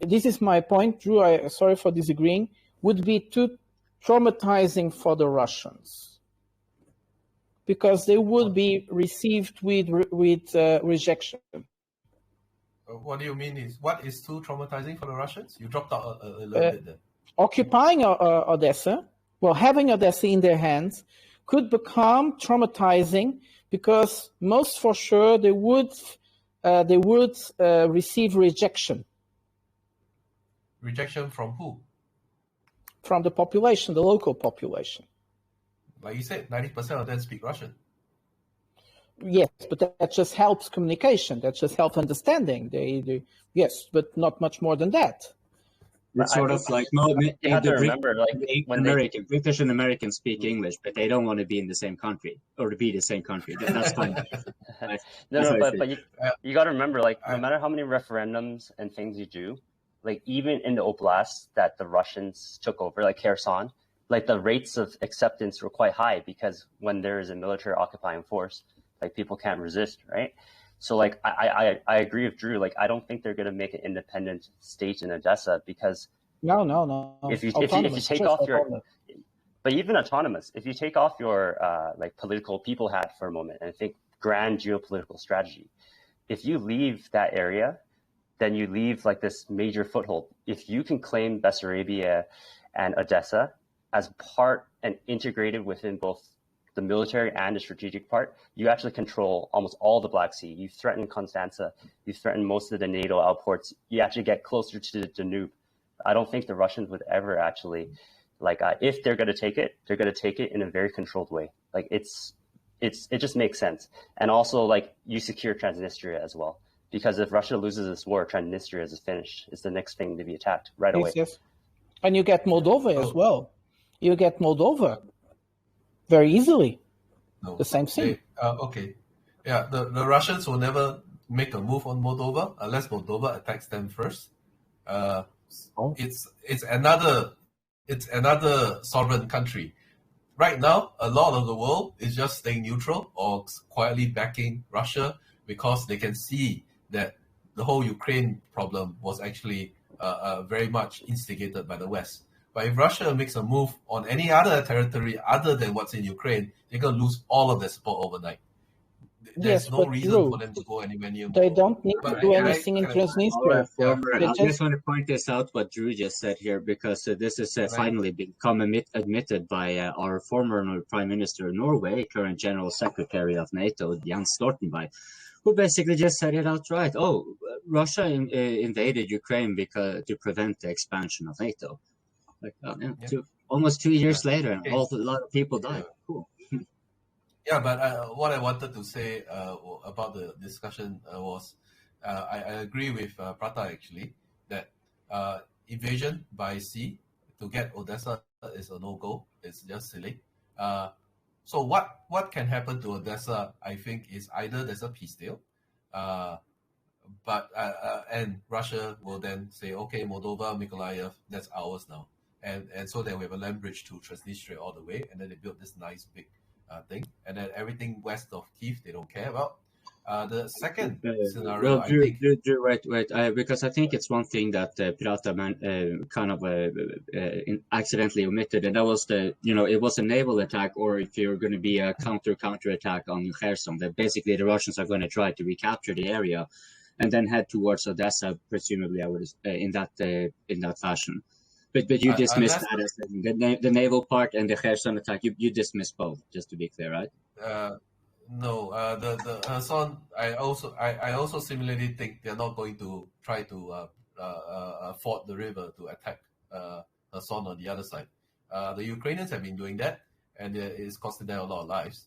This is my point, Drew. Sorry for disagreeing. Would be too traumatizing for the Russians because they would be received with rejection. What do you mean? What is too traumatizing for the Russians? You dropped out a little bit there. Occupying Odessa, well, having Odessa in their hands, could become traumatizing because most for sure they would receive rejection. Rejection from who? From the population, the local population. Like you said, 90% of them speak Russian. Yes, but that just helps communication. That just helps understanding. Yes, but not much more than that. It's sort of like you have to remember, like when British and Americans speak English, but they don't want to be in the same country or to be the same country. That's fine. But you got to remember, like no matter how many referendums and things you do, like even in the oblasts that the Russians took over, like Kherson, like the rates of acceptance were quite high because when there is a military occupying force, like people can't resist, right? So like I agree with Drew. Like I don't think they're going to make an independent state in Odessa because no. If you take off your, but even autonomous, if you take off your like political people hat for a moment and think grand geopolitical strategy, if you leave that area, then you leave like this major foothold. If you can claim Bessarabia and Odessa as part and integrated within both the military and the strategic part, you actually control almost all the Black Sea. You threaten Constanza, you threaten most of the NATO outports, you actually get closer to the Danube. I don't think the Russians would ever actually, like, if they're going to take it, they're going to take it in a very controlled way. Like it just makes sense. And also like you secure Transnistria as well. Because if Russia loses this war, Transnistria is finished. It's the next thing to be attacked right away. Yes. And you get Moldova as well. You get Moldova very easily. No. The same thing. Okay. Yeah, the Russians will never make a move on Moldova unless Moldova attacks them first. It's another sovereign country. Right now, a lot of the world is just staying neutral or quietly backing Russia because they can see that the whole Ukraine problem was actually very much instigated by the West. But if Russia makes a move on any other territory other than what's in Ukraine, they're going to lose all of their support overnight. There's no reason for them to go anywhere near. They don't need to do anything in Transnistria. I just want to point this out what Drew just said here, because this is finally become admitted by our former Prime Minister of Norway, current General Secretary of NATO, Jens Stoltenberg, who basically just said it outright. Oh, Russia invaded Ukraine to prevent the expansion of NATO. Like almost 2 years later, and a lot of people died. Cool. Yeah, but what I wanted to say about the discussion was I agree with Prata actually that invasion by sea to get Odessa is a no-go. It's just silly. So what can happen to Odessa, I think, is either there's a peace deal, and Russia will then say, okay, Moldova, Mykolaiv, that's ours now. And so then we have a land bridge to Transnistria all the way, and then they built this nice big thing, and then everything west of Kiev they don't care about. The second scenario, I think... Wait, because I think it's one thing that Prata kind of accidentally omitted, and that was it was a naval attack, or if you're going to be a counter attack on Kherson, that basically the Russians are going to try to recapture the area and then head towards Odessa, presumably, I would in that fashion. But you dismissed that as the naval part and the Kherson attack. You dismissed both, just to be clear, right? No, the Kherson. I also similarly think they're not going to try to ford the river to attack Kherson on the other side. The Ukrainians have been doing that, and it's costing them a lot of lives.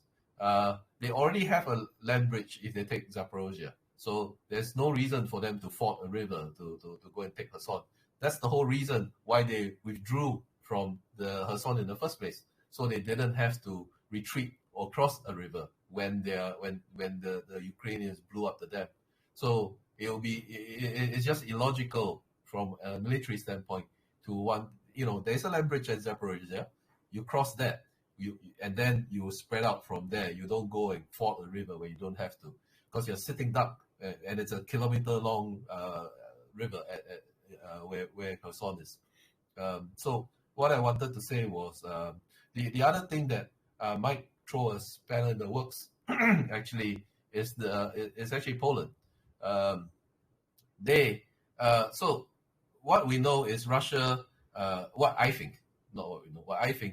They already have a land bridge if they take Zaporozhye, so there's no reason for them to ford a river to go and take Kherson. That's the whole reason why they withdrew from the Kherson in the first place. So they didn't have to retreat or cross a river when the Ukrainians blew up the dam. So it's just illogical from a military standpoint to one. There's a land bridge at Zaporizhzhia. You cross that, and then you spread out from there. You don't go and ford the river where you don't have to, because you're sitting duck, and it's a kilometer-long river where Kherson is. So what I wanted to say was the other thing that might throw a spanner in the works actually is actually Poland. So what we know is Russia. What I think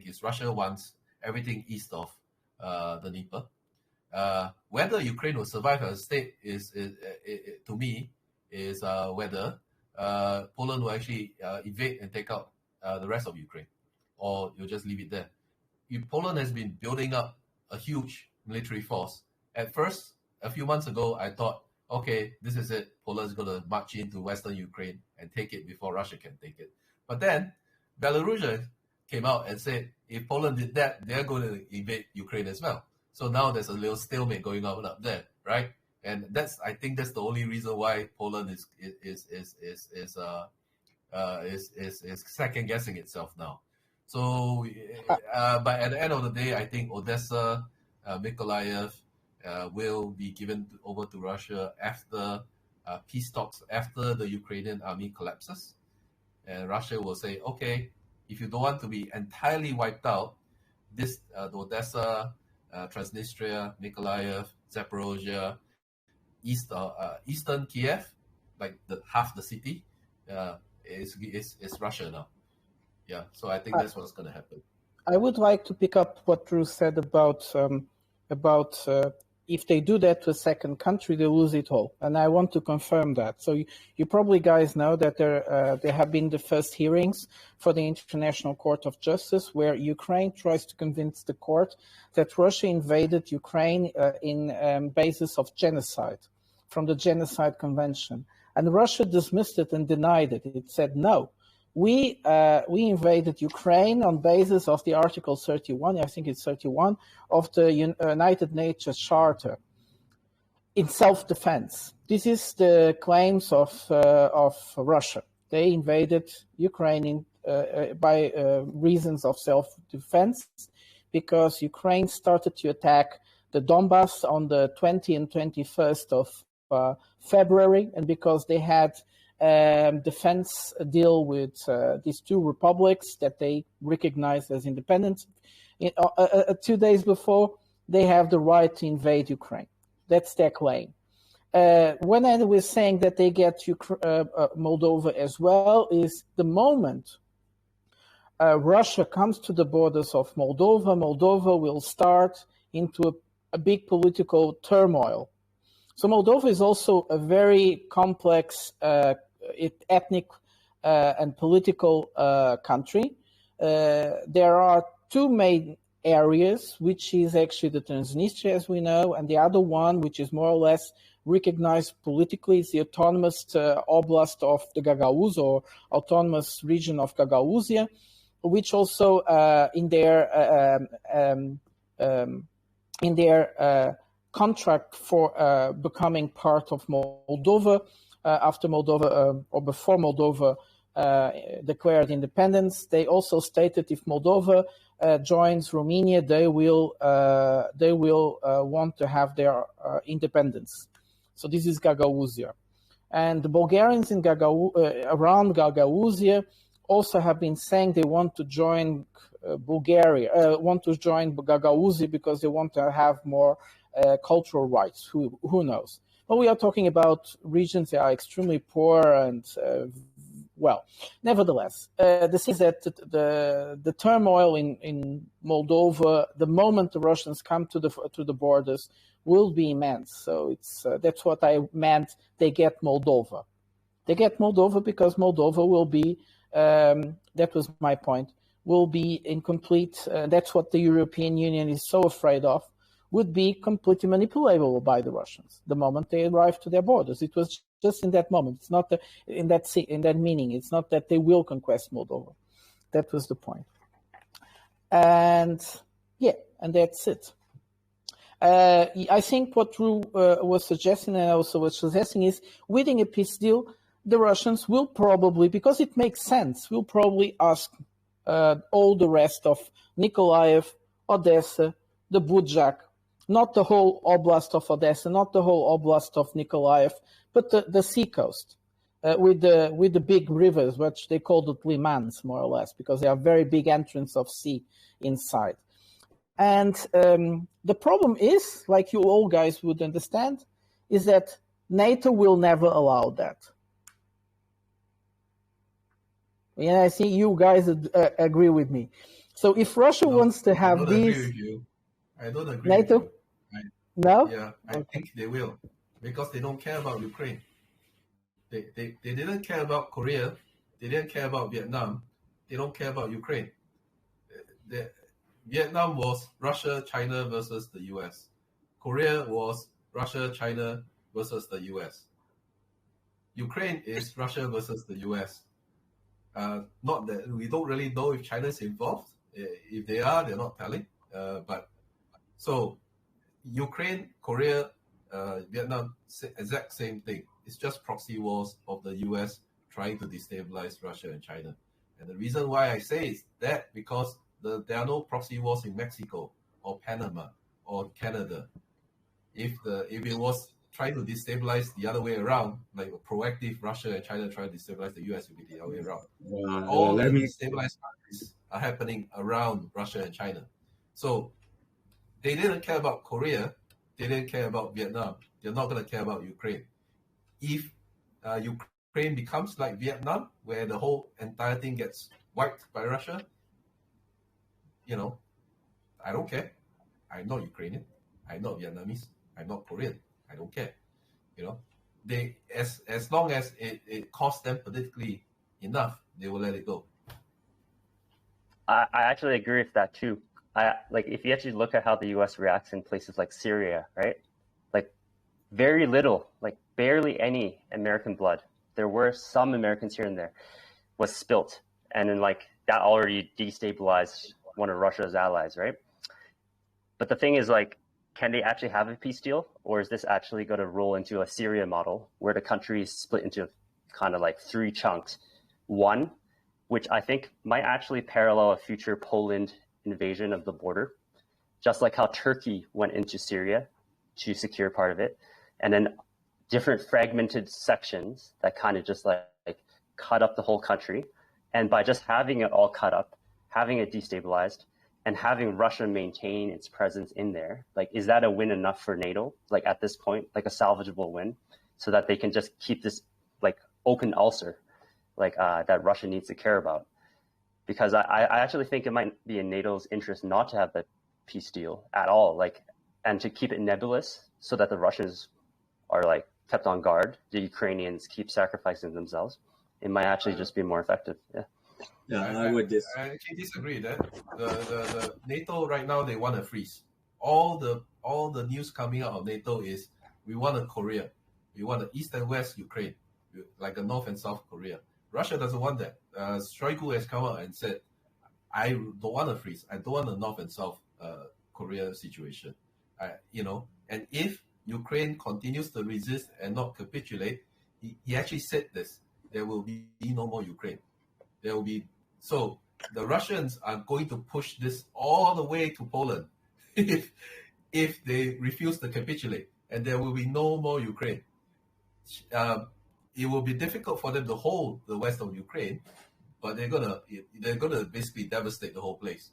is Russia wants everything east of the Dnieper. Whether Ukraine will survive as a state is to me is whether Poland will actually invade and take out the rest of Ukraine, or you'll just leave it there. Poland has been building up a huge military force. At first, a few months ago, I thought, okay, this is it. Poland's going to march into Western Ukraine and take it before Russia can take it. But then Belarus came out and said, if Poland did that, they're going to invade Ukraine as well. So now there's a little stalemate going on up there, right? And I think that's the only reason why Poland is second guessing itself now. So, but at the end of the day, I think Odessa, Mykolaiv will be given over to Russia after peace talks, after the Ukrainian army collapses. And Russia will say, okay, if you don't want to be entirely wiped out, the Odessa, Transnistria, Mykolaiv, Zaporozhye, eastern Kiev, like half the city, is Russia now. Yeah, so I think that's what's going to happen. I would like to pick up what Drew said about if they do that to a second country, they lose it all. And I want to confirm that. So you probably guys know that there have been the first hearings for the International Court of Justice, where Ukraine tries to convince the court that Russia invaded Ukraine in basis of genocide, from the Genocide Convention. And Russia dismissed it and denied it. It said, no, we invaded Ukraine on basis of the Article 31, I think it's 31, of the United Nations Charter in self-defense. This is the claims of Russia. They invaded Ukraine by reasons of self-defense, because Ukraine started to attack the Donbass on the 20th and 21st of February, and because they had defense deal with these two republics that they recognized as independent. 2 days before, they have the right to invade Ukraine. That's their claim. When I was saying that they get Moldova as well, is the moment Russia comes to the borders of Moldova, Moldova will start into a big political turmoil. So Moldova is also a very complex ethnic and political country. There are two main areas, which is actually the Tranistria, as we know, and the other one, which is more or less recognized politically, is the autonomous oblast of the Gagauz, or autonomous region of Gagauzia, which also in their contract for becoming part of Moldova, after Moldova or before Moldova declared independence, they also stated if Moldova joins Romania, they will want to have their independence. So this is Gagauzia, and the Bulgarians in around Gagauzia also have been saying they want to join Bulgaria, want to join Gagauzia because they want to have more cultural rights. Who knows? But we are talking about regions that are extremely poor and, well, nevertheless, the thing is that the turmoil in Moldova, the moment the Russians come to the borders, will be immense. So it's that's what I meant. They get Moldova. They get Moldova because Moldova will be. That was my point. Will be incomplete. That's what the European Union is so afraid of. Would be completely manipulable by the Russians the moment they arrive to their borders. It was just in that moment. It's not in that meaning. It's not that they will conquest Moldova. That was the point. And yeah, and that's it. I think what Drew was suggesting, and I also was suggesting, is within a peace deal, the Russians will probably, because it makes sense, will probably ask all the rest of Nikolaev, Odessa, the Budjak, not the whole oblast of Odessa, not the whole oblast of Nikolaev, but the seacoast with the big rivers, which they call the limans, more or less, because they are very big entrance of sea inside. And the problem is, like you all guys would understand, is that NATO will never allow that. And I see you guys agree with me. So if Russia wants to have these... I don't agree NATO? with you. No? Yeah, I think they will, because they don't care about Ukraine. They didn't care about Korea. They didn't care about Vietnam. They don't care about Ukraine. Vietnam was Russia, China versus the US. Korea was Russia, China versus the US. Ukraine is Russia versus the US. Not that we don't really know if China is involved. If they are, they're not telling. But so Ukraine, Korea, Vietnam, exact same thing. It's just proxy wars of the US trying to destabilize Russia and China. And the reason why I say is that because there are no proxy wars in Mexico or Panama or Canada. If it was trying to destabilize the other way around, like a proactive Russia and China trying to destabilize the US, would be the other way around. All the destabilized countries are happening around Russia and China. So they didn't care about Korea. They didn't care about Vietnam. They're not going to care about Ukraine. If Ukraine becomes like Vietnam, where the whole entire thing gets wiped by Russia, I don't care. I'm not Ukrainian. I'm not Vietnamese. I'm not Korean. I don't care. They as long as it costs them politically enough, they will let it go. I actually agree with that too. If you actually look at how the U.S. reacts in places like Syria, right? Like very little, like barely any American blood. There were some Americans here and there, was spilt, and then that already destabilized one of Russia's allies, right? But the thing is, can they actually have a peace deal, or is this actually going to roll into a Syria model where the country is split into kind of like three chunks? One, which I think might actually parallel a future Poland invasion of the border, just like how Turkey went into Syria to secure part of it, and then different fragmented sections that kind of just like cut up the whole country. And by just having it all cut up, having it destabilized, and having Russia maintain its presence in there, is that a win enough for NATO? At this point, a salvageable win, so that they can just keep this open ulcer, that Russia needs to care about. Because I actually think it might be in NATO's interest not to have the peace deal at all, and to keep it nebulous so that the Russians are kept on guard, the Ukrainians keep sacrificing themselves. It might actually just be more effective. Yeah, I actually disagree that the NATO right now, they want a freeze. All the news coming out of NATO is we want a Korea, we want an East and West Ukraine, like a North and South Korea. Russia doesn't want that. Shoigu has come out and said, I don't want a freeze. I don't want a North and South Korea situation. And if Ukraine continues to resist and not capitulate, he actually said this, there will be no more Ukraine. There will be, so the Russians are going to push this all the way to Poland if they refuse to capitulate, and there will be no more Ukraine. It will be difficult for them to hold the west of Ukraine, but they're gonna basically devastate the whole place.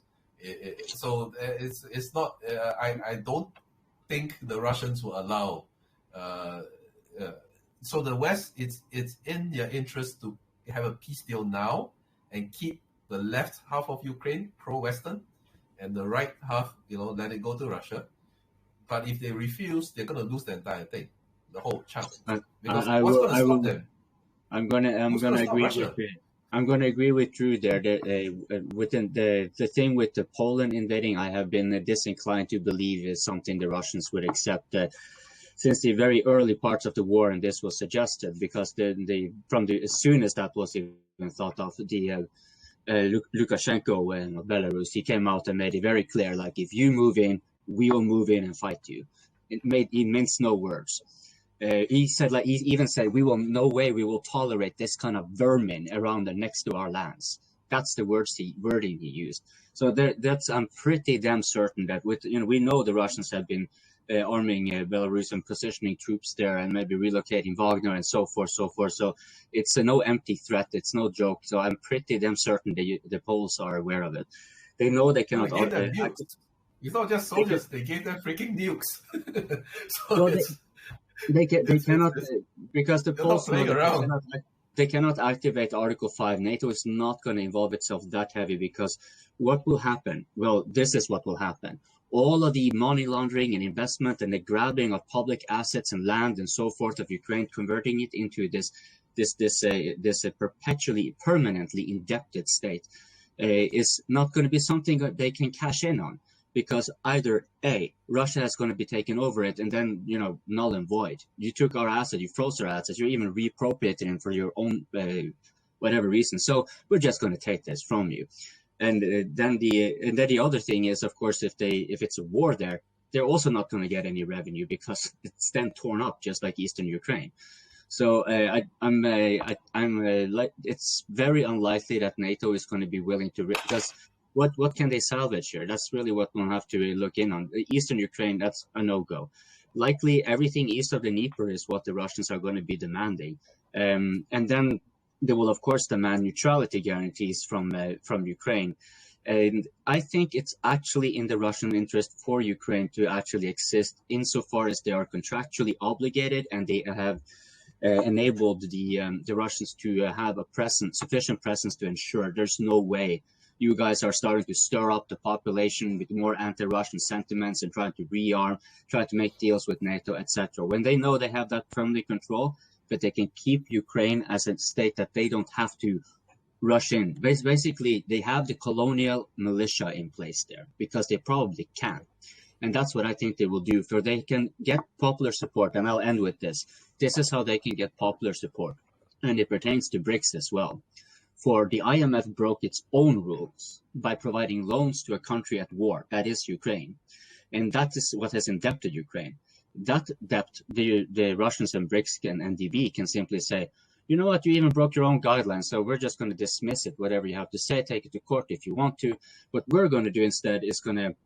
So it's not. I don't think the Russians will allow. So the West, it's in their interest to have a peace deal now and keep the left half of Ukraine pro-Western, and the right half, let it go to Russia. But if they refuse, they're gonna lose the entire thing, the whole chunk. Because what's gonna stop them? I'm gonna agree with you. I'm gonna agree with Drew there. That within the thing with the Poland invading, I have been disinclined to believe is something the Russians would accept. Since the very early parts of the war, and this was suggested, because as soon as that was even thought of, the Lukashenko in Belarus, he came out and made it very clear, if you move in, we will move in and fight you. He minced no words. He said, like, he even said, no way we will tolerate this kind of vermin around and next to our lands. That's the wording he used. So I'm pretty damn certain that we know the Russians have been arming Belarus and positioning troops there and maybe relocating Wagner and so forth. So it's no empty threat. It's no joke. So I'm pretty damn certain the Poles are aware of it. They know they cannot. It's not just soldiers. They gave them freaking nukes. They cannot because the Poles they cannot activate Article 5. NATO is not going to involve itself that heavy because what will happen? Well, this is what will happen. All of the money laundering and investment and the grabbing of public assets and land and so forth of Ukraine, converting it into this permanently indebted state is not going to be something that they can cash in on. Because either A, Russia is going to be taken over it and then, null and void. You took our assets, you froze our assets, you're even reappropriating them for your own whatever reason. So we're just going to take this from you. And then the other thing is, of course, if it's a war there, they're also not going to get any revenue because it's then torn up just like Eastern Ukraine. So it's very unlikely that NATO is going to be willing to because. What can they salvage here? That's really what we'll have to look in on. Eastern Ukraine, that's a no-go. Likely everything east of the Dnieper is what the Russians are going to be demanding. And then they will, of course, demand neutrality guarantees from Ukraine. And I think it's actually in the Russian interest for Ukraine to actually exist insofar as they are contractually obligated and they have enabled the Russians to have a sufficient presence to ensure there's no way you guys are starting to stir up the population with more anti-Russian sentiments and trying to rearm, trying to make deals with NATO, etc. When they know they have that firmly control, but they can keep Ukraine as a state that they don't have to rush in. Basically, they have the colonial militia in place there because they probably can. And that's what I think they will do. For they can get popular support, and I'll end with this. This is how they can get popular support. And it pertains to BRICS as well. For the IMF broke its own rules by providing loans to a country at war, that is Ukraine. And that is what has indebted Ukraine. That debt, the Russians and BRICS and NDB can simply say, you know what, you even broke your own guidelines, so we're just going to dismiss it, whatever you have to say, take it to court if you want to. What we're going to do instead is going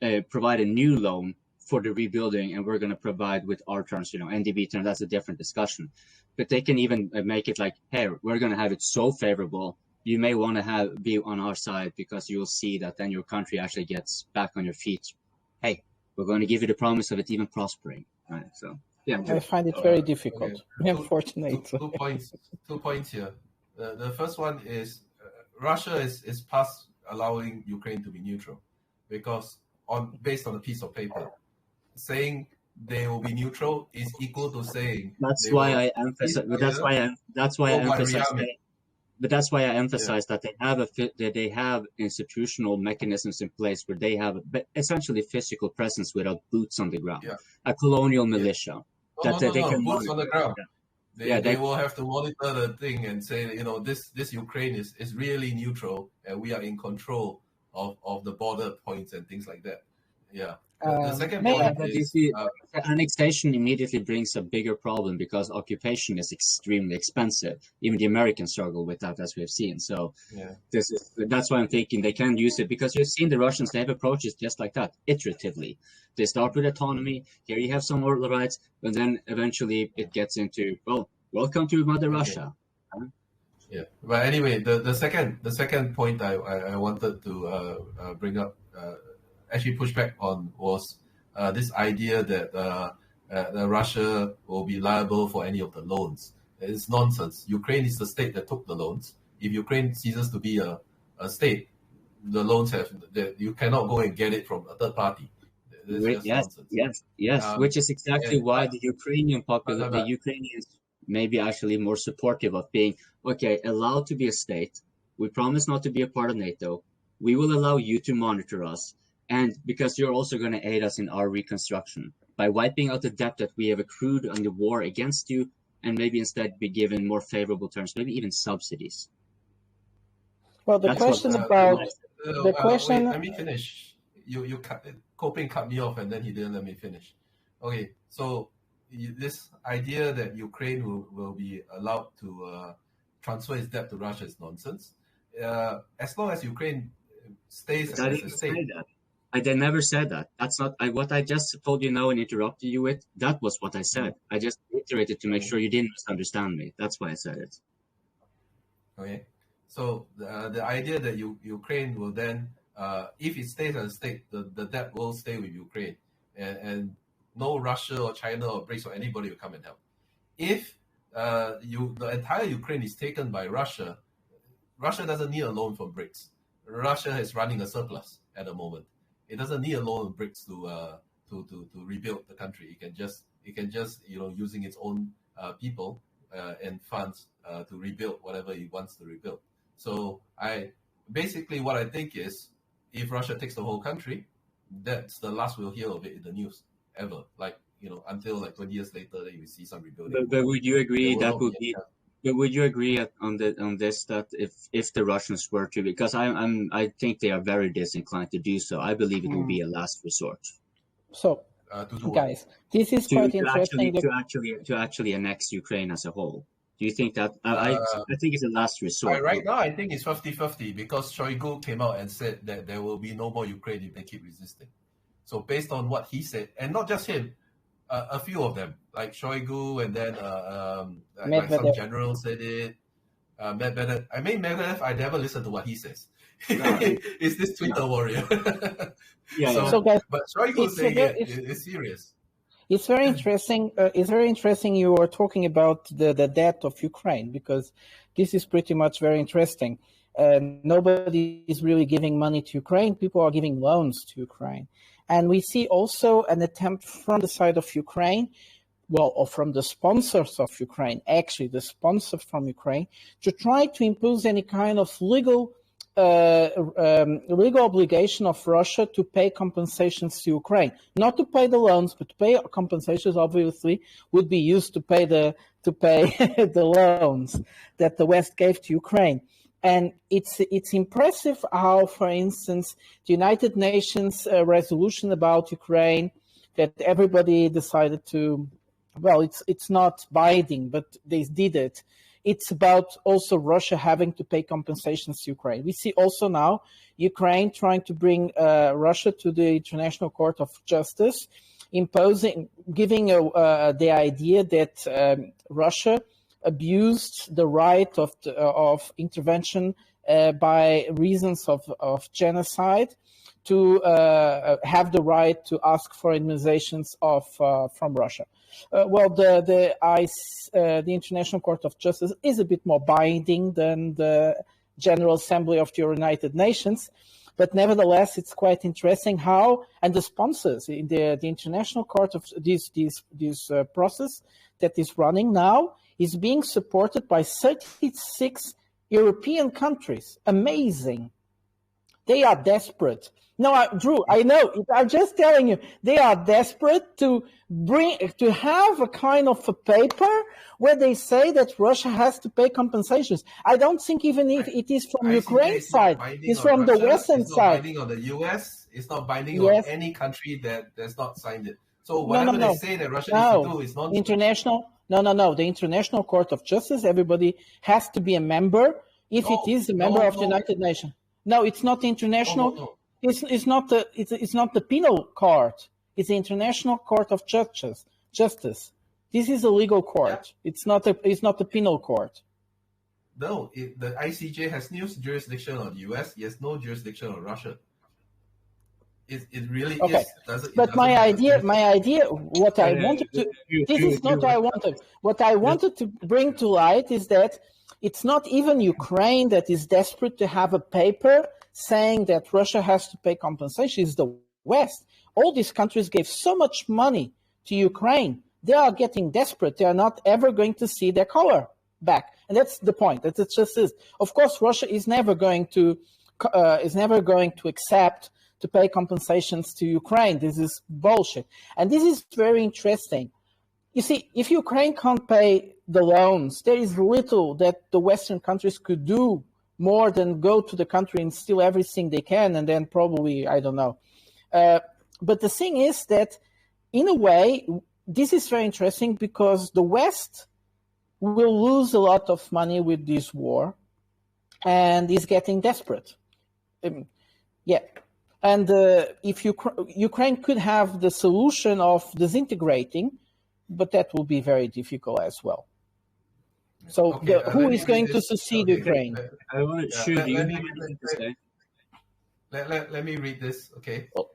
to provide a new loan for the rebuilding, and we're going to provide with our terms, NDB terms, that's a different discussion. But they can even make it like, hey, we're going to have it so favorable, you may want to be on our side because you'll see that then your country actually gets back on your feet. Hey, we're going to give you the promise of it even prospering. Right? So, yeah. I find it very difficult. Okay. Unfortunate. Two points here. The first one is Russia is past allowing Ukraine to be neutral because based on a piece of paper, saying they will be neutral is equal to saying that's why I emphasize that they have institutional mechanisms in place where they have essentially physical presence without boots on the ground, a colonial militia they can boots on the ground. They will have to monitor the thing and say, this Ukraine is really neutral and we are in control of the border points and things like that. Yeah. The second point is annexation immediately brings a bigger problem because occupation is extremely expensive. Even the Americans struggle with that, as we have seen. So that's why I'm thinking they can use it because you've seen the Russians, they have approaches just like that, iteratively. They start with autonomy. Here you have some more rights, and then eventually it gets into, well, welcome to Mother Russia. Yeah. But anyway, the second point I wanted to bring up. Actually push back on was this idea that Russia will be liable for any of the loans. It's nonsense. Ukraine is the state that took the loans. If Ukraine ceases to be a state, the loans you cannot go and get it from a third party. Yes. Which is exactly why the Ukrainian the Ukrainians may be actually more supportive of being, allowed to be a state. We promise not to be a part of NATO. We will allow you to monitor us. And because you're also going to aid us in our reconstruction by wiping out the debt that we have accrued on the war against you, and maybe instead be given more favorable terms, maybe even subsidies. Well, the question about the question. Wait, let me finish. Coping cut me off, and then he didn't let me finish. Okay, so this idea that Ukraine will be allowed to transfer its debt to Russia is nonsense. As long as Ukraine stays as a state. I never said that. That's not what I just told you now and interrupted you with. That was what I said. I just reiterated to make sure you didn't misunderstand me. That's why I said it. Okay. So the idea that Ukraine will then, if it stays as a state, the debt will stay with Ukraine, and no Russia or China or BRICS or anybody will come and help. If the entire Ukraine is taken by Russia, Russia doesn't need a loan from BRICS. Russia is running a surplus at the moment. It doesn't need a loan from BRICS to rebuild the country. It can just using its own people and funds to rebuild whatever it wants to rebuild. So what I think is, if Russia takes the whole country, that's the last we'll hear of it in the news ever. Until 20 years later, that you see some rebuilding. But would you agree that would be? But would you agree on this that if the Russians were to, because I think they are very disinclined to do so, I believe it will be a last resort. So, guys, this is quite interesting. To actually annex Ukraine as a whole. Do you think that? I think it's a last resort. Right now, I think it's 50-50 because Shoigu came out and said that there will be no more Ukraine if they keep resisting. So based on what he said, and not just him, a few of them, like Shoigu, and then like some generals said it. Medvedev. Medvedev, I never listen to what he says. It's this Twitter warrior. So guys, but Shoigu saying it's serious. It's very interesting. It's very interesting. You are talking about the debt of Ukraine, because this is pretty much very interesting. Nobody is really giving money to Ukraine. People are giving loans to Ukraine. And we see also an attempt from the side of Ukraine, or from the sponsors of Ukraine, actually the sponsors from Ukraine, to try to impose any kind of legal obligation of Russia to pay compensations to Ukraine. Not to pay the loans, but to pay compensations, obviously, would be used to pay the loans that the West gave to Ukraine. And it's impressive how, for instance, the United Nations resolution about Ukraine that everybody decided to, well, it's not binding, but they did it. It's about also Russia having to pay compensations to Ukraine. We see also now Ukraine trying to bring Russia to the International Court of Justice, giving the idea that Russia abused the right of intervention by reasons of genocide, to have the right to ask for indemnizations from Russia. The International Court of Justice is a bit more binding than the General Assembly of the United Nations, but nevertheless, it's quite interesting how, and the sponsors in the International Court of this process that is running now is being supported by 36 European countries. Amazing. They are desperate. No, Drew, I know. I'm just telling you, they are desperate to have a kind of a paper where they say that Russia has to pay compensations. I don't think even if it is from Ukraine's side, it's from the Western side. It's not binding on the US. It's not binding on any country that has not signed it. So whatever they say that Russia needs to do is not international. No. The International Court of Justice, everybody has to be a member if it is a member of the United Nations. No, it's not the international. No. It's not the penal court. It's the International Court of Justice. This is a legal court. Yeah. It's not the penal court. No, the ICJ has no jurisdiction on the US. It has no jurisdiction on Russia. It really okay. is. But my idea, what I wanted to, this is not what I wanted. What I wanted to bring to light is that it's not even Ukraine that is desperate to have a paper saying that Russia has to pay compensation. It's the West. All these countries gave so much money to Ukraine. They are getting desperate. They are not ever going to see their color back. And that's the point. That it just is. Of course, Russia is never going to accept to pay compensations to Ukraine. This is bullshit. And this is very interesting. You see, if Ukraine can't pay the loans, there is little that the Western countries could do more than go to the country and steal everything they can, and then probably, I don't know. But the thing is that, in a way, this is very interesting because the West will lose a lot of money with this war and is getting desperate. Yeah. And if Ukraine could have the solution of disintegrating, but that will be very difficult as well. So Okay, who is going to succeed Ukraine? I want to shoot. Do you have anything to say? Let me read this, okay? Oh.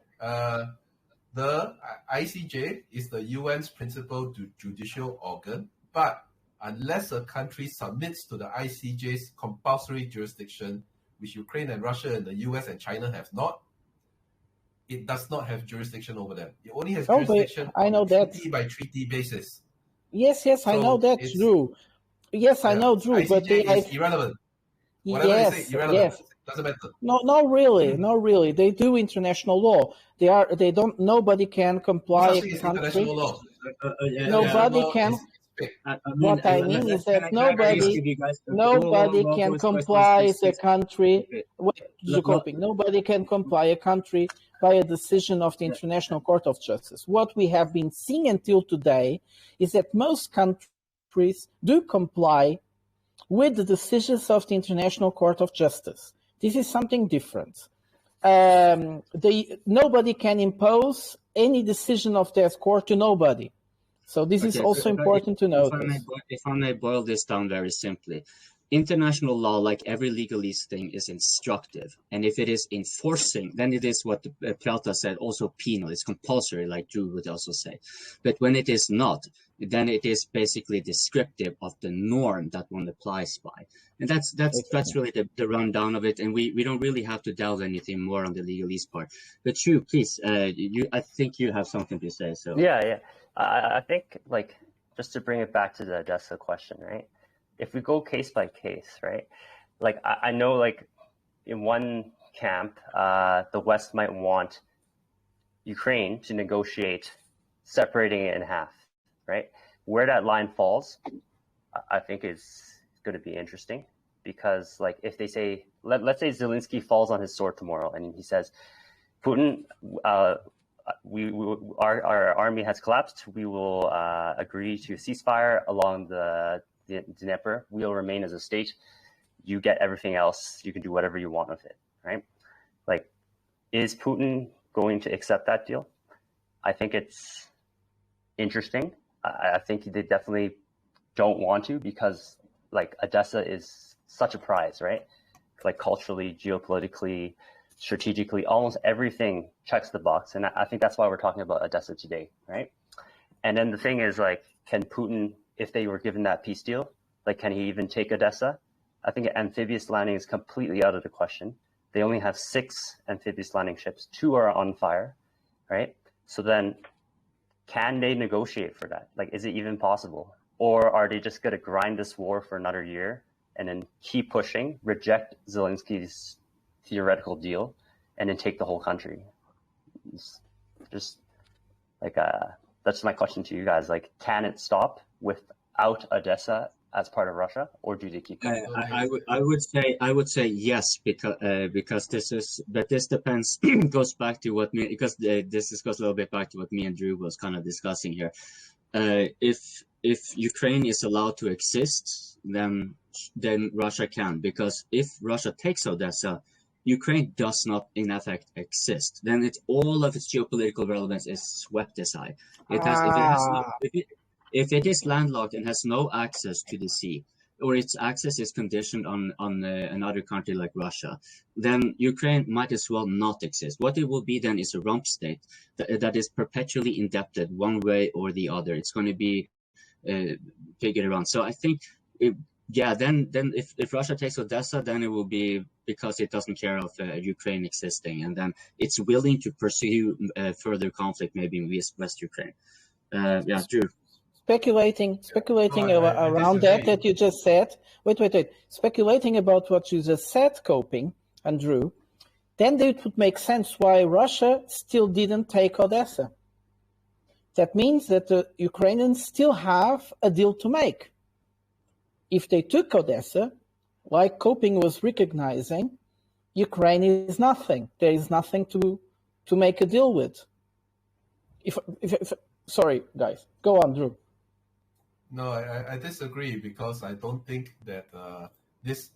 The ICJ is the UN's principal judicial organ, but unless a country submits to the ICJ's compulsory jurisdiction, which Ukraine and Russia and the US and China have not, it does not have jurisdiction over them. It only has jurisdiction on a treaty by treaty basis. Yes, so I know that, Drew. Yes, I know, Drew. ICJ but is irrelevant. Whatever yes, they say, irrelevant. Yes. Doesn't matter. No, not really. They do international law. Nobody can comply. International law. Nobody can. What I mean is that nobody can comply a country. Nobody can comply a country by a decision of the International Court of Justice. What we have been seeing until today is that most countries do comply with the decisions of the International Court of Justice. This is something different. Nobody can impose any decision of that court to nobody. So this is also important to notice. If I may boil this down very simply, international law, like every legalese thing, is instructive. And if it is enforcing, then it is what Prata said, also penal. It's compulsory, like Drew would also say. But when it is not, then it is basically descriptive of the norm that one applies by. And that's really the rundown of it. And we don't really have to delve anything more on the legalese part. But Drew, please, I think you have something to say. So yeah. I think, like, just to bring it back to the Odessa question, right? If we go case by case, right? Like, I know, like, in one camp, the West might want Ukraine to negotiate separating it in half, right? Where that line falls, I think is going to be interesting because, like, if they say, let's say Zelensky falls on his sword tomorrow and he says, Putin, our army has collapsed. We will agree to ceasefire along the Dnieper. We'll remain as a state. You get everything else. You can do whatever you want with it, right? Like, is Putin going to accept that deal? I think it's interesting. I think they definitely don't want to because, like, Odessa is such a prize, right? Like, culturally, geopolitically, strategically, almost everything checks the box. And I think that's why we're talking about Odessa today, right? And then the thing is, like, can Putin, if they were given that peace deal, like, can he even take Odessa? I think amphibious landing is completely out of the question. They only have 6 amphibious landing ships. 2 are on fire, right? So then can they negotiate for that? Like, is it even possible? Or are they just going to grind this war for another year and then keep pushing, reject Zelensky's theoretical deal, and then take the whole country? It's just like that's my question to you guys. Like, can it stop without Odessa as part of Russia, or do they keep going? I would say yes, because this depends. Goes back to what me, because this goes a little bit back to what me and Drew was kind of discussing here. If Ukraine is allowed to exist, then Russia can, because if Russia takes Odessa, Ukraine does not, in effect, exist. Then all of its geopolitical relevance is swept aside. If it is landlocked and has no access to the sea, or its access is conditioned on another country like Russia, then Ukraine might as well not exist. What it will be then is a rump state that is perpetually indebted one way or the other. It's going to be figured around. So I think, then if Russia takes Odessa, then it will be because it doesn't care of Ukraine existing, and then it's willing to pursue further conflict maybe in West Ukraine. Drew. Speculating around that you just said. Wait. Speculating about what you just said, Coping and Drew, then it would make sense why Russia still didn't take Odessa. That means that the Ukrainians still have a deal to make. If they took Odessa, like Coping was recognizing, Ukraine is nothing. There is nothing to make a deal with. Sorry, guys. Go on, Drew. No, I disagree, because I don't think that this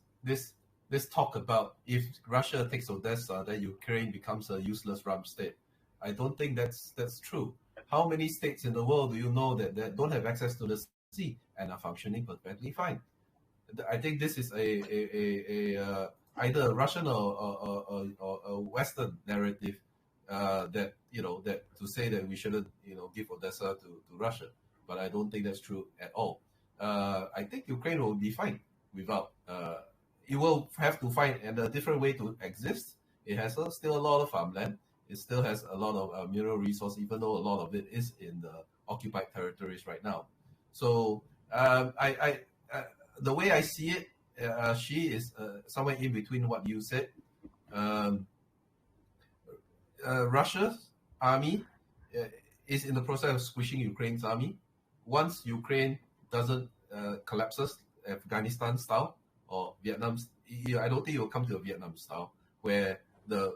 talk about if Russia takes Odessa, then Ukraine becomes a useless rump state. I don't think that's true. How many states in the world do you know that don't have access to the sea and are functioning perfectly fine? I think this is either a Russian or a Western narrative that that to say that we shouldn't give Odessa to Russia, but I don't think that's true at all. I think Ukraine will be fine without. It will have to find a different way to exist. It has still a lot of farmland. It still has a lot of mineral resource, even though a lot of it is in the occupied territories right now. So the way I see it, she is somewhere in between what you said. Russia's army is in the process of squishing Ukraine's army. Once Ukraine doesn't collapses Afghanistan style or Vietnam, I don't think it will come to a Vietnam style where the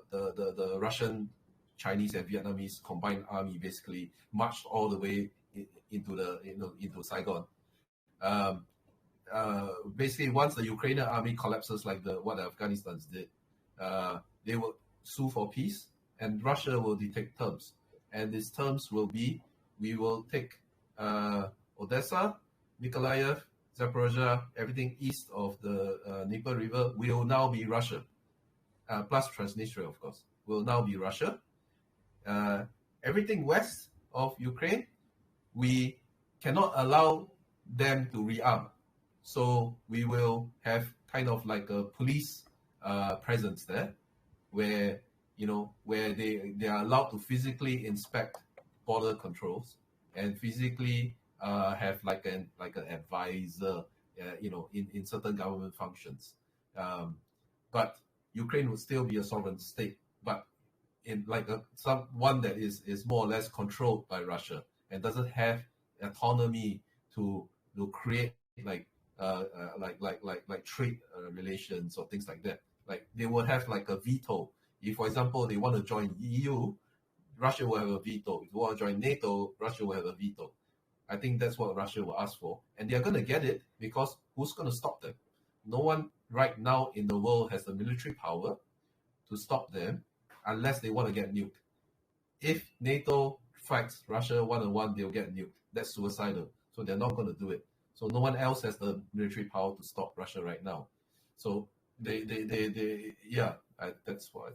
Russian, Chinese, and Vietnamese combined army basically marched all the way into Saigon. Basically, once the Ukrainian army collapses like what the Afghanistans did, they will sue for peace, and Russia will dictate terms. And these terms will be: we will take Odessa, Mykolaiv, Zaporozhye, everything east of the Dnieper River will now be Russia, plus Transnistria, of course, will now be Russia. Everything west of Ukraine, we cannot allow them to rearm. So we will have kind of like a police presence there, where they are allowed to physically inspect border controls and physically have like an advisor, in certain government functions. But Ukraine would still be a sovereign state, but in like one that is more or less controlled by Russia and doesn't have autonomy to create like trade relations or things like that. Like they would have like a veto. If, for example, they want to join EU, Russia will have a veto. If they want to join NATO, Russia will have a veto. I think that's what Russia will ask for. And they're going to get it, because who's going to stop them? No one right now in the world has the military power to stop them unless they want to get nuked. If NATO fights Russia one-on-one, they'll get nuked. That's suicidal. So they're not going to do it. So no one else has the military power to stop Russia right now. So that's why.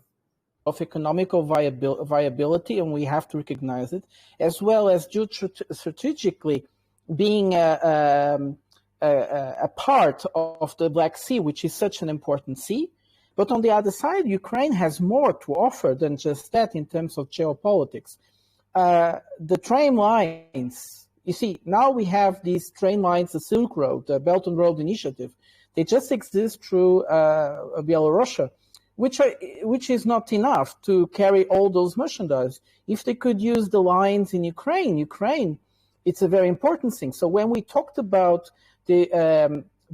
Of economical viability, and we have to recognize it, as well as strategically being a part of the Black Sea, which is such an important sea. But on the other side, Ukraine has more to offer than just that in terms of geopolitics. The train lines, you see, now we have these train lines, the Silk Road, the Belt and Road Initiative. They just exist through Belarus, which is not enough to carry all those merchandise. If they could use the lines in Ukraine, it's a very important thing. So when we talked about the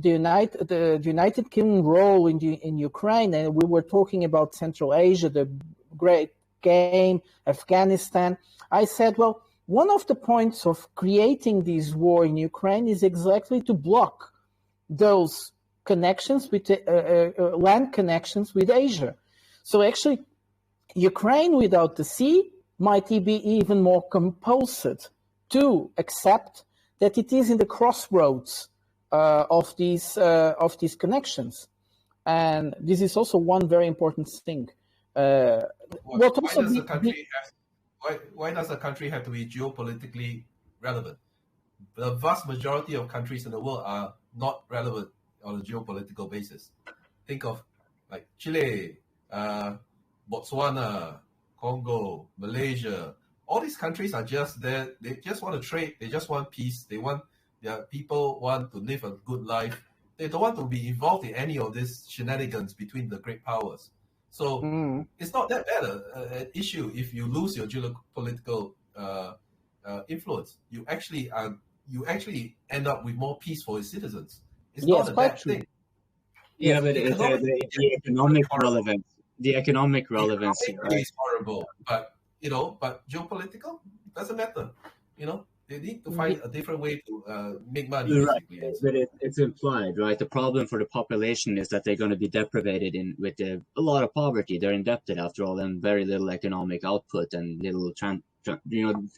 United Kingdom role in Ukraine, and we were talking about Central Asia, the Great Game, Afghanistan, I said, well, one of the points of creating this war in Ukraine is exactly to block those connections with land connections with Asia. So actually, Ukraine without the sea might be even more compulsed to accept that it is in the crossroads of these connections, and this is also one very important thing. Why does a country have to be geopolitically relevant? The vast majority of countries in the world are not relevant on a geopolitical basis. Think of like Chile, Botswana, Congo, Malaysia. All these countries are just there. They just want to trade. They just want peace. Their people want to live a good life. They don't want to be involved in any of these shenanigans between the great powers. So it's not that bad an issue if you lose your geopolitical influence. You actually end up with more peace for its citizens. It's not a bad thing. Yeah, but the economic relevance. The economic relevance is horrible, but geopolitical doesn't matter. they need to find a different way to make money, Right, basically. but it's implied, right? The problem for the population is that they're going to be deprivated with a lot of poverty. They're indebted after all, and very little economic output and little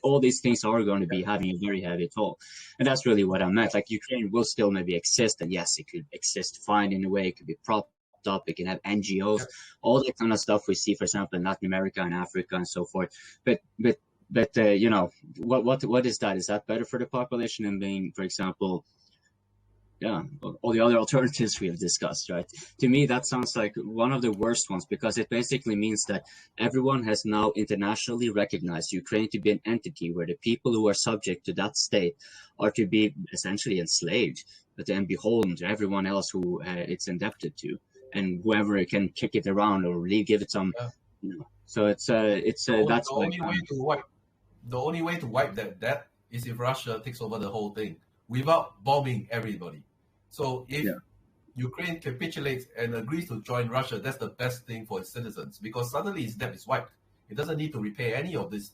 all these things are going to be having a very heavy toll. And that's really what I meant. Like, Ukraine will still maybe exist, and yes, it could exist fine in a way. It could be propped up. It can have NGOs, all that kind of stuff we see, for example, in Latin America and Africa and so forth. But what is that? Is that better for the population than being, for example, all the other alternatives we have discussed, right? To me, that sounds like one of the worst ones, because it basically means that everyone has now internationally recognized Ukraine to be an entity where the people who are subject to that state are to be essentially enslaved, but then beholden to everyone else who it's indebted to, and whoever can kick it around or give it some. So that's the only way to wipe that debt is if Russia takes over the whole thing without bombing everybody. So if Ukraine capitulates and agrees to join Russia, that's the best thing for its citizens, because suddenly its debt is wiped. It doesn't need to repay any of this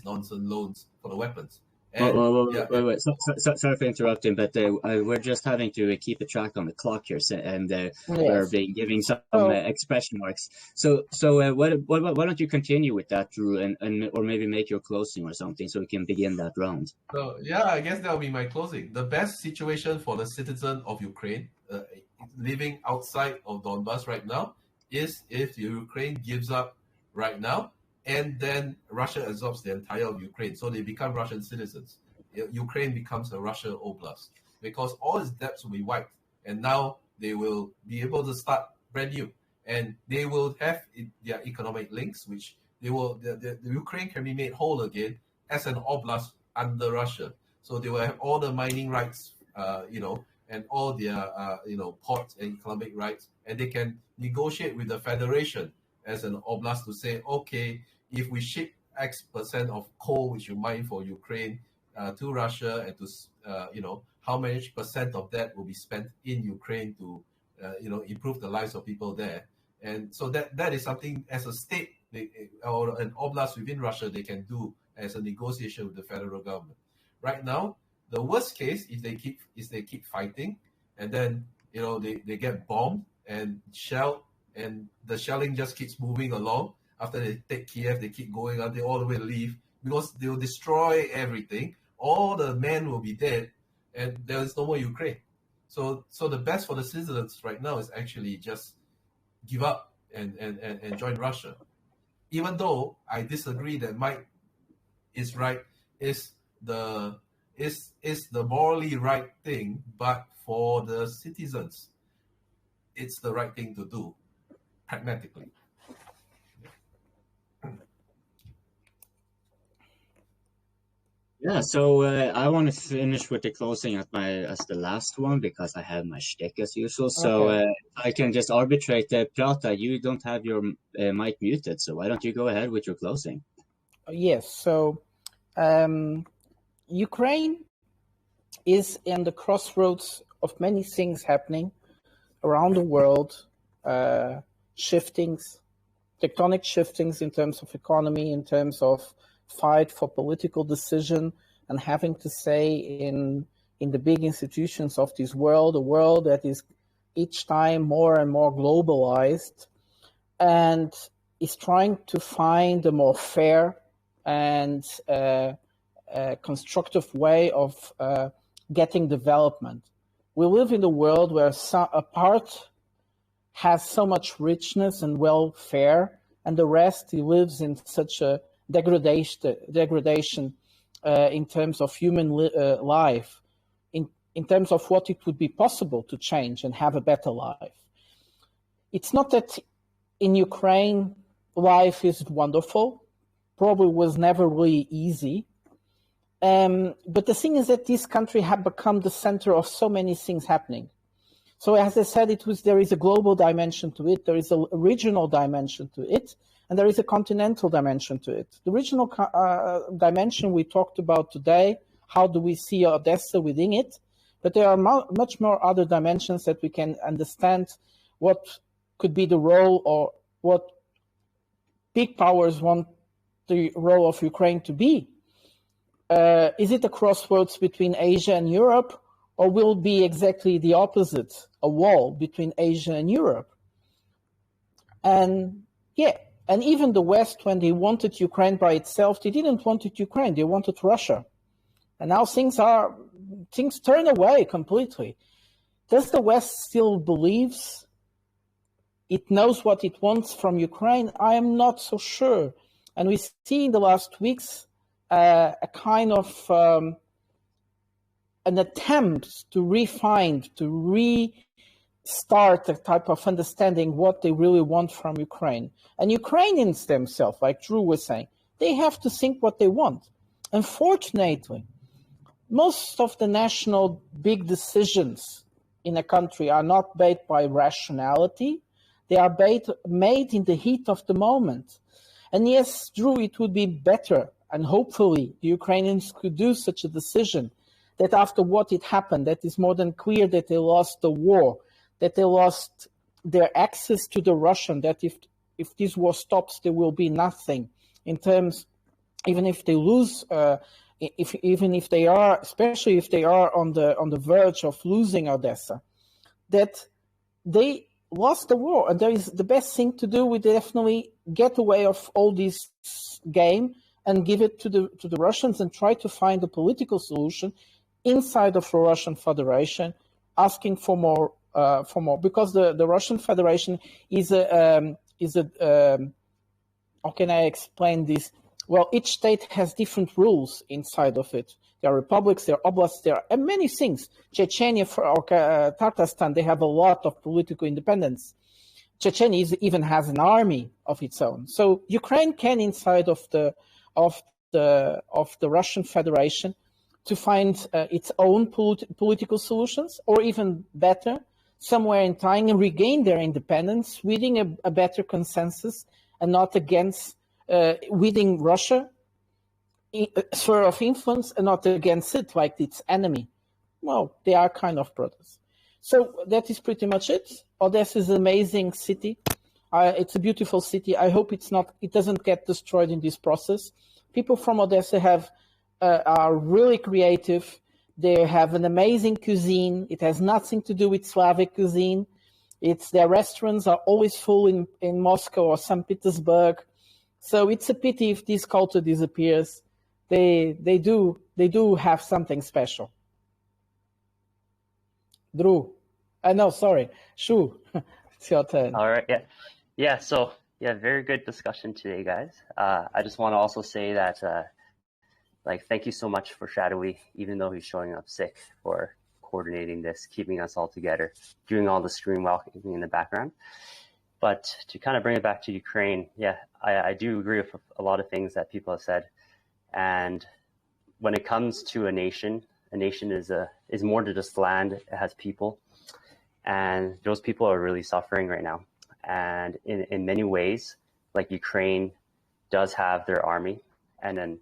nonsense loans for the weapons. Wait. Sorry for interrupting, but we're just having to keep a track on the clock here, and we're giving some expression marks. So why don't you continue with that, Drew, and or maybe make your closing or something, so we can begin that round. So I guess that'll be my closing. The best situation for the citizen of Ukraine living outside of Donbass right now is if Ukraine gives up right now, and then Russia absorbs the entire of Ukraine, so they become Russian citizens. Ukraine becomes a Russia oblast, because all its debts will be wiped, and now they will be able to start brand new, and they will have their economic links, which the Ukraine can be made whole again as an oblast under Russia. So they will have all the mining rights, and all their ports and economic rights, and they can negotiate with the federation as an oblast to say, okay, if we ship X percent of coal which you mine for Ukraine to Russia, and to how much percent of that will be spent in Ukraine to improve the lives of people there. And so that is something as a state or an oblast within Russia they can do as a negotiation with the federal government. Right now, the worst case is they keep fighting, and then they get bombed and shelled, and the shelling just keeps moving along. After they take Kiev, they keep going out, they all the way to leave, because they will destroy everything. All the men will be dead, and there is no more Ukraine. So the best for the citizens right now is actually just give up and join Russia. Even though I disagree that Mike is right, is the morally right thing, but for the citizens, it's the right thing to do, pragmatically. Yeah, so I want to finish with the closing as the last one, because I have my shtick as usual. So I can just arbitrate. Prata, you don't have your mic muted, so why don't you go ahead with your closing? Yes. So Ukraine is in the crossroads of many things happening around the world, tectonic shiftings in terms of economy, in terms of fight for political decision, and having to say in the big institutions of this world, a world that is each time more and more globalized, and is trying to find a more fair and constructive way of getting development. We live in a world where a part has so much richness and welfare, and the rest lives in such a degradation in terms of human life, in terms of what it would be possible to change and have a better life. It's not that in Ukraine life is wonderful, probably was never really easy, but the thing is that this country had become the center of so many things happening. So as I said, there is a global dimension to it, there is a regional dimension to it, and there is a continental dimension to it. The regional dimension we talked about today, how do we see Odessa within it? But there are much more other dimensions that we can understand what could be the role, or what big powers want the role of Ukraine to be. is it a crossroads between Asia and Europe, or will it be exactly the opposite, a wall between Asia and Europe? And yeah, and even the West, when they wanted Ukraine by itself, they didn't want Ukraine, they wanted Russia. And now things turn away completely. Does the West still believes it knows what it wants from Ukraine? I am not so sure. And we see in the last weeks a kind of an attempt to restart a type of understanding what they really want from Ukraine. And Ukrainians themselves, like Drew was saying, they have to think what they want. Unfortunately, most of the national big decisions in a country are not made by rationality. They are made in the heat of the moment. And yes, Drew, it would be better, and hopefully the Ukrainians could do such a decision, that after what had happened, that is more than clear that they lost the war, that they lost their access to the Russian, that if this war stops, there will be nothing in terms, even if they lose, even if they are, especially if they are on the verge of losing Odessa, that they lost the war. And there is the best thing to do would definitely get away of all this game and give it to the Russians and try to find a political solution inside of the Russian Federation, asking for more, because the Russian Federation is how can I explain this? Well, each state has different rules inside of it. There are republics, there are oblasts, there are many things. Chechnya or Tatarstan, they have a lot of political independence. Chechnya even has an army of its own. So Ukraine can, inside of the Russian Federation, to find its own political solutions, or even better, somewhere in time, and regain their independence, within a better consensus, and not against within Russia, sphere of influence, and not against it like its enemy. Well, they are kind of brothers. So that is pretty much it. Odessa is an amazing city. It's a beautiful city. I hope it doesn't get destroyed in this process. People from Odessa are really creative. They have an amazing cuisine. It has nothing to do with Slavic cuisine. Their restaurants are always full in Moscow or St. Petersburg. So it's a pity if this culture disappears. They do have something special. Drew, no, sorry, Shu, it's your turn. All right, yeah. So very good discussion today, guys. I just want to also say that, thank you so much for Shadowi, even though he's showing up sick, for coordinating this, keeping us all together, doing all the screen welcoming in the background. But to kind of bring it back to Ukraine, I do agree with a lot of things that people have said. And when it comes to a nation is more than just land. It has people, and those people are really suffering right now. And in many ways, like Ukraine does have their army, and then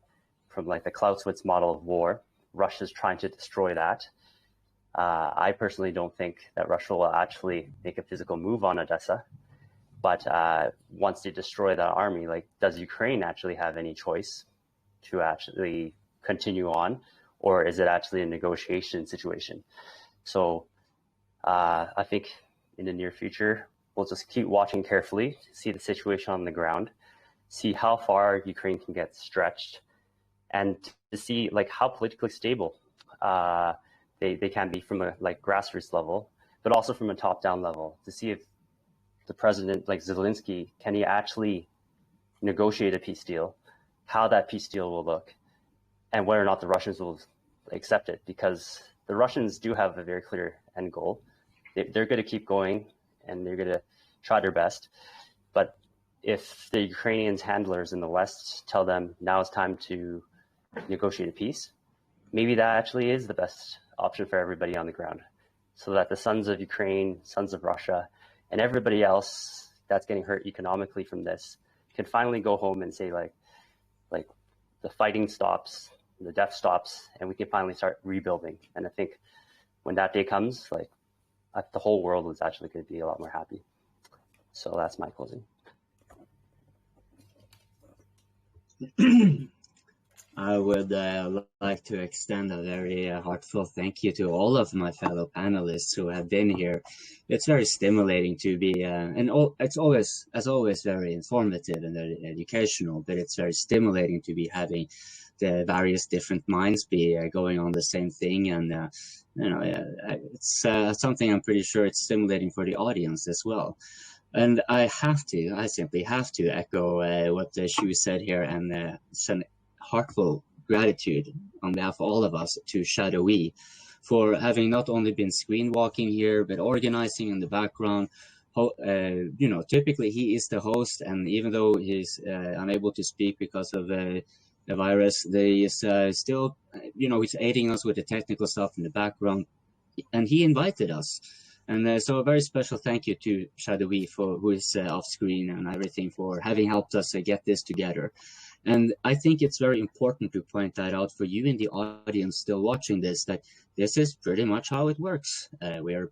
from like the Clausewitz model of war, Russia's trying to destroy that. I personally don't think that Russia will actually make a physical move on Odessa. But once they destroy that army, does Ukraine actually have any choice to actually continue on, or is it actually a negotiation situation? So I think in the near future, we'll just keep watching carefully, see the situation on the ground, see how far Ukraine can get stretched, and to see how politically stable they can be from a grassroots level, but also from a top-down level, to see if the president, like Zelensky, can he actually negotiate a peace deal, how that peace deal will look, and whether or not the Russians will accept it, because the Russians do have a very clear end goal. They're going to keep going, and they're going to try their best. But if the Ukrainians' handlers in the West tell them now it's time to negotiate a peace, maybe that actually is the best option for everybody on the ground, so that the sons of Ukraine, sons of Russia, and everybody else that's getting hurt economically from this can finally go home and say, the fighting stops, the death stops, and we can finally start rebuilding. And I think when that day comes, the whole world is actually going to be a lot more happy. So that's my closing. I would like to extend a very heartfelt thank you to all of my fellow panelists who have been here. It's very stimulating to be, it's always, as always, very informative and educational, but it's very stimulating to be having the various different minds be going on the same thing. And, it's something I'm pretty sure it's stimulating for the audience as well. And I simply have to echo what Shu said here and send heartfelt gratitude on behalf of all of us to Shadowi for having not only been screen walking here, but organizing in the background. Typically he is the host, and even though he's unable to speak because of the virus, he is still, he's aiding us with the technical stuff in the background, and he invited us. And so a very special thank you to Shadowi, who is off screen and everything, for having helped us get this together. And I think it's very important to point that out for you in the audience still watching this, that this is pretty much how it works. We're a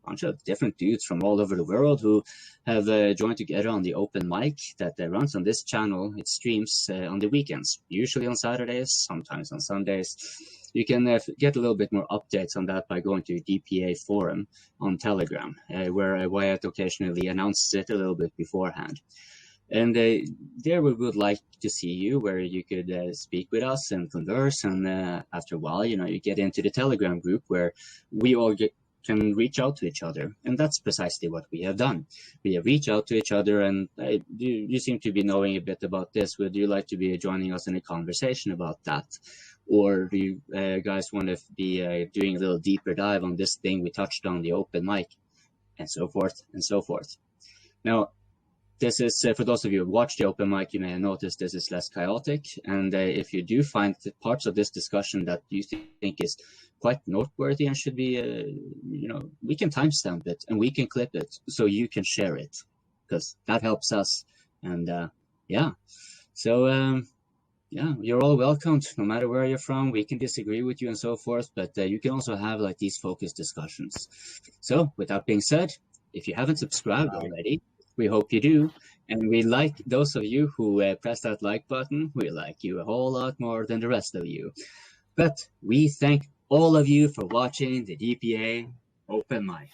bunch of different dudes from all over the world who have joined together on the open mic that runs on this channel. It streams on the weekends, usually on Saturdays, sometimes on Sundays. You can get a little bit more updates on that by going to DPA forum on Telegram, where Wyatt occasionally announces it a little bit beforehand. And there we would like to see you, where you could speak with us and converse. And after a while, you get into the Telegram group where we all can reach out to each other. And that's precisely what we have done. We have reached out to each other, and you seem to be knowing a bit about this. Would you like to be joining us in a conversation about that? Or do you guys want to be doing a little deeper dive on this thing we touched on, the open mic, and so forth and so forth. Now, this is, for those of you who watch the open mic, you may have noticed this is less chaotic. And if you do find parts of this discussion that you think is quite noteworthy and should be, we can timestamp it and we can clip it so you can share it, because that helps us. And you're all welcomed, no matter where you're from. We can disagree with you and so forth, but you can also have like these focused discussions. So with that being said, if you haven't subscribed already, we hope you do. And we like those of you who press that like button. We like you a whole lot more than the rest of you. But we thank all of you for watching the DPA Open Mic.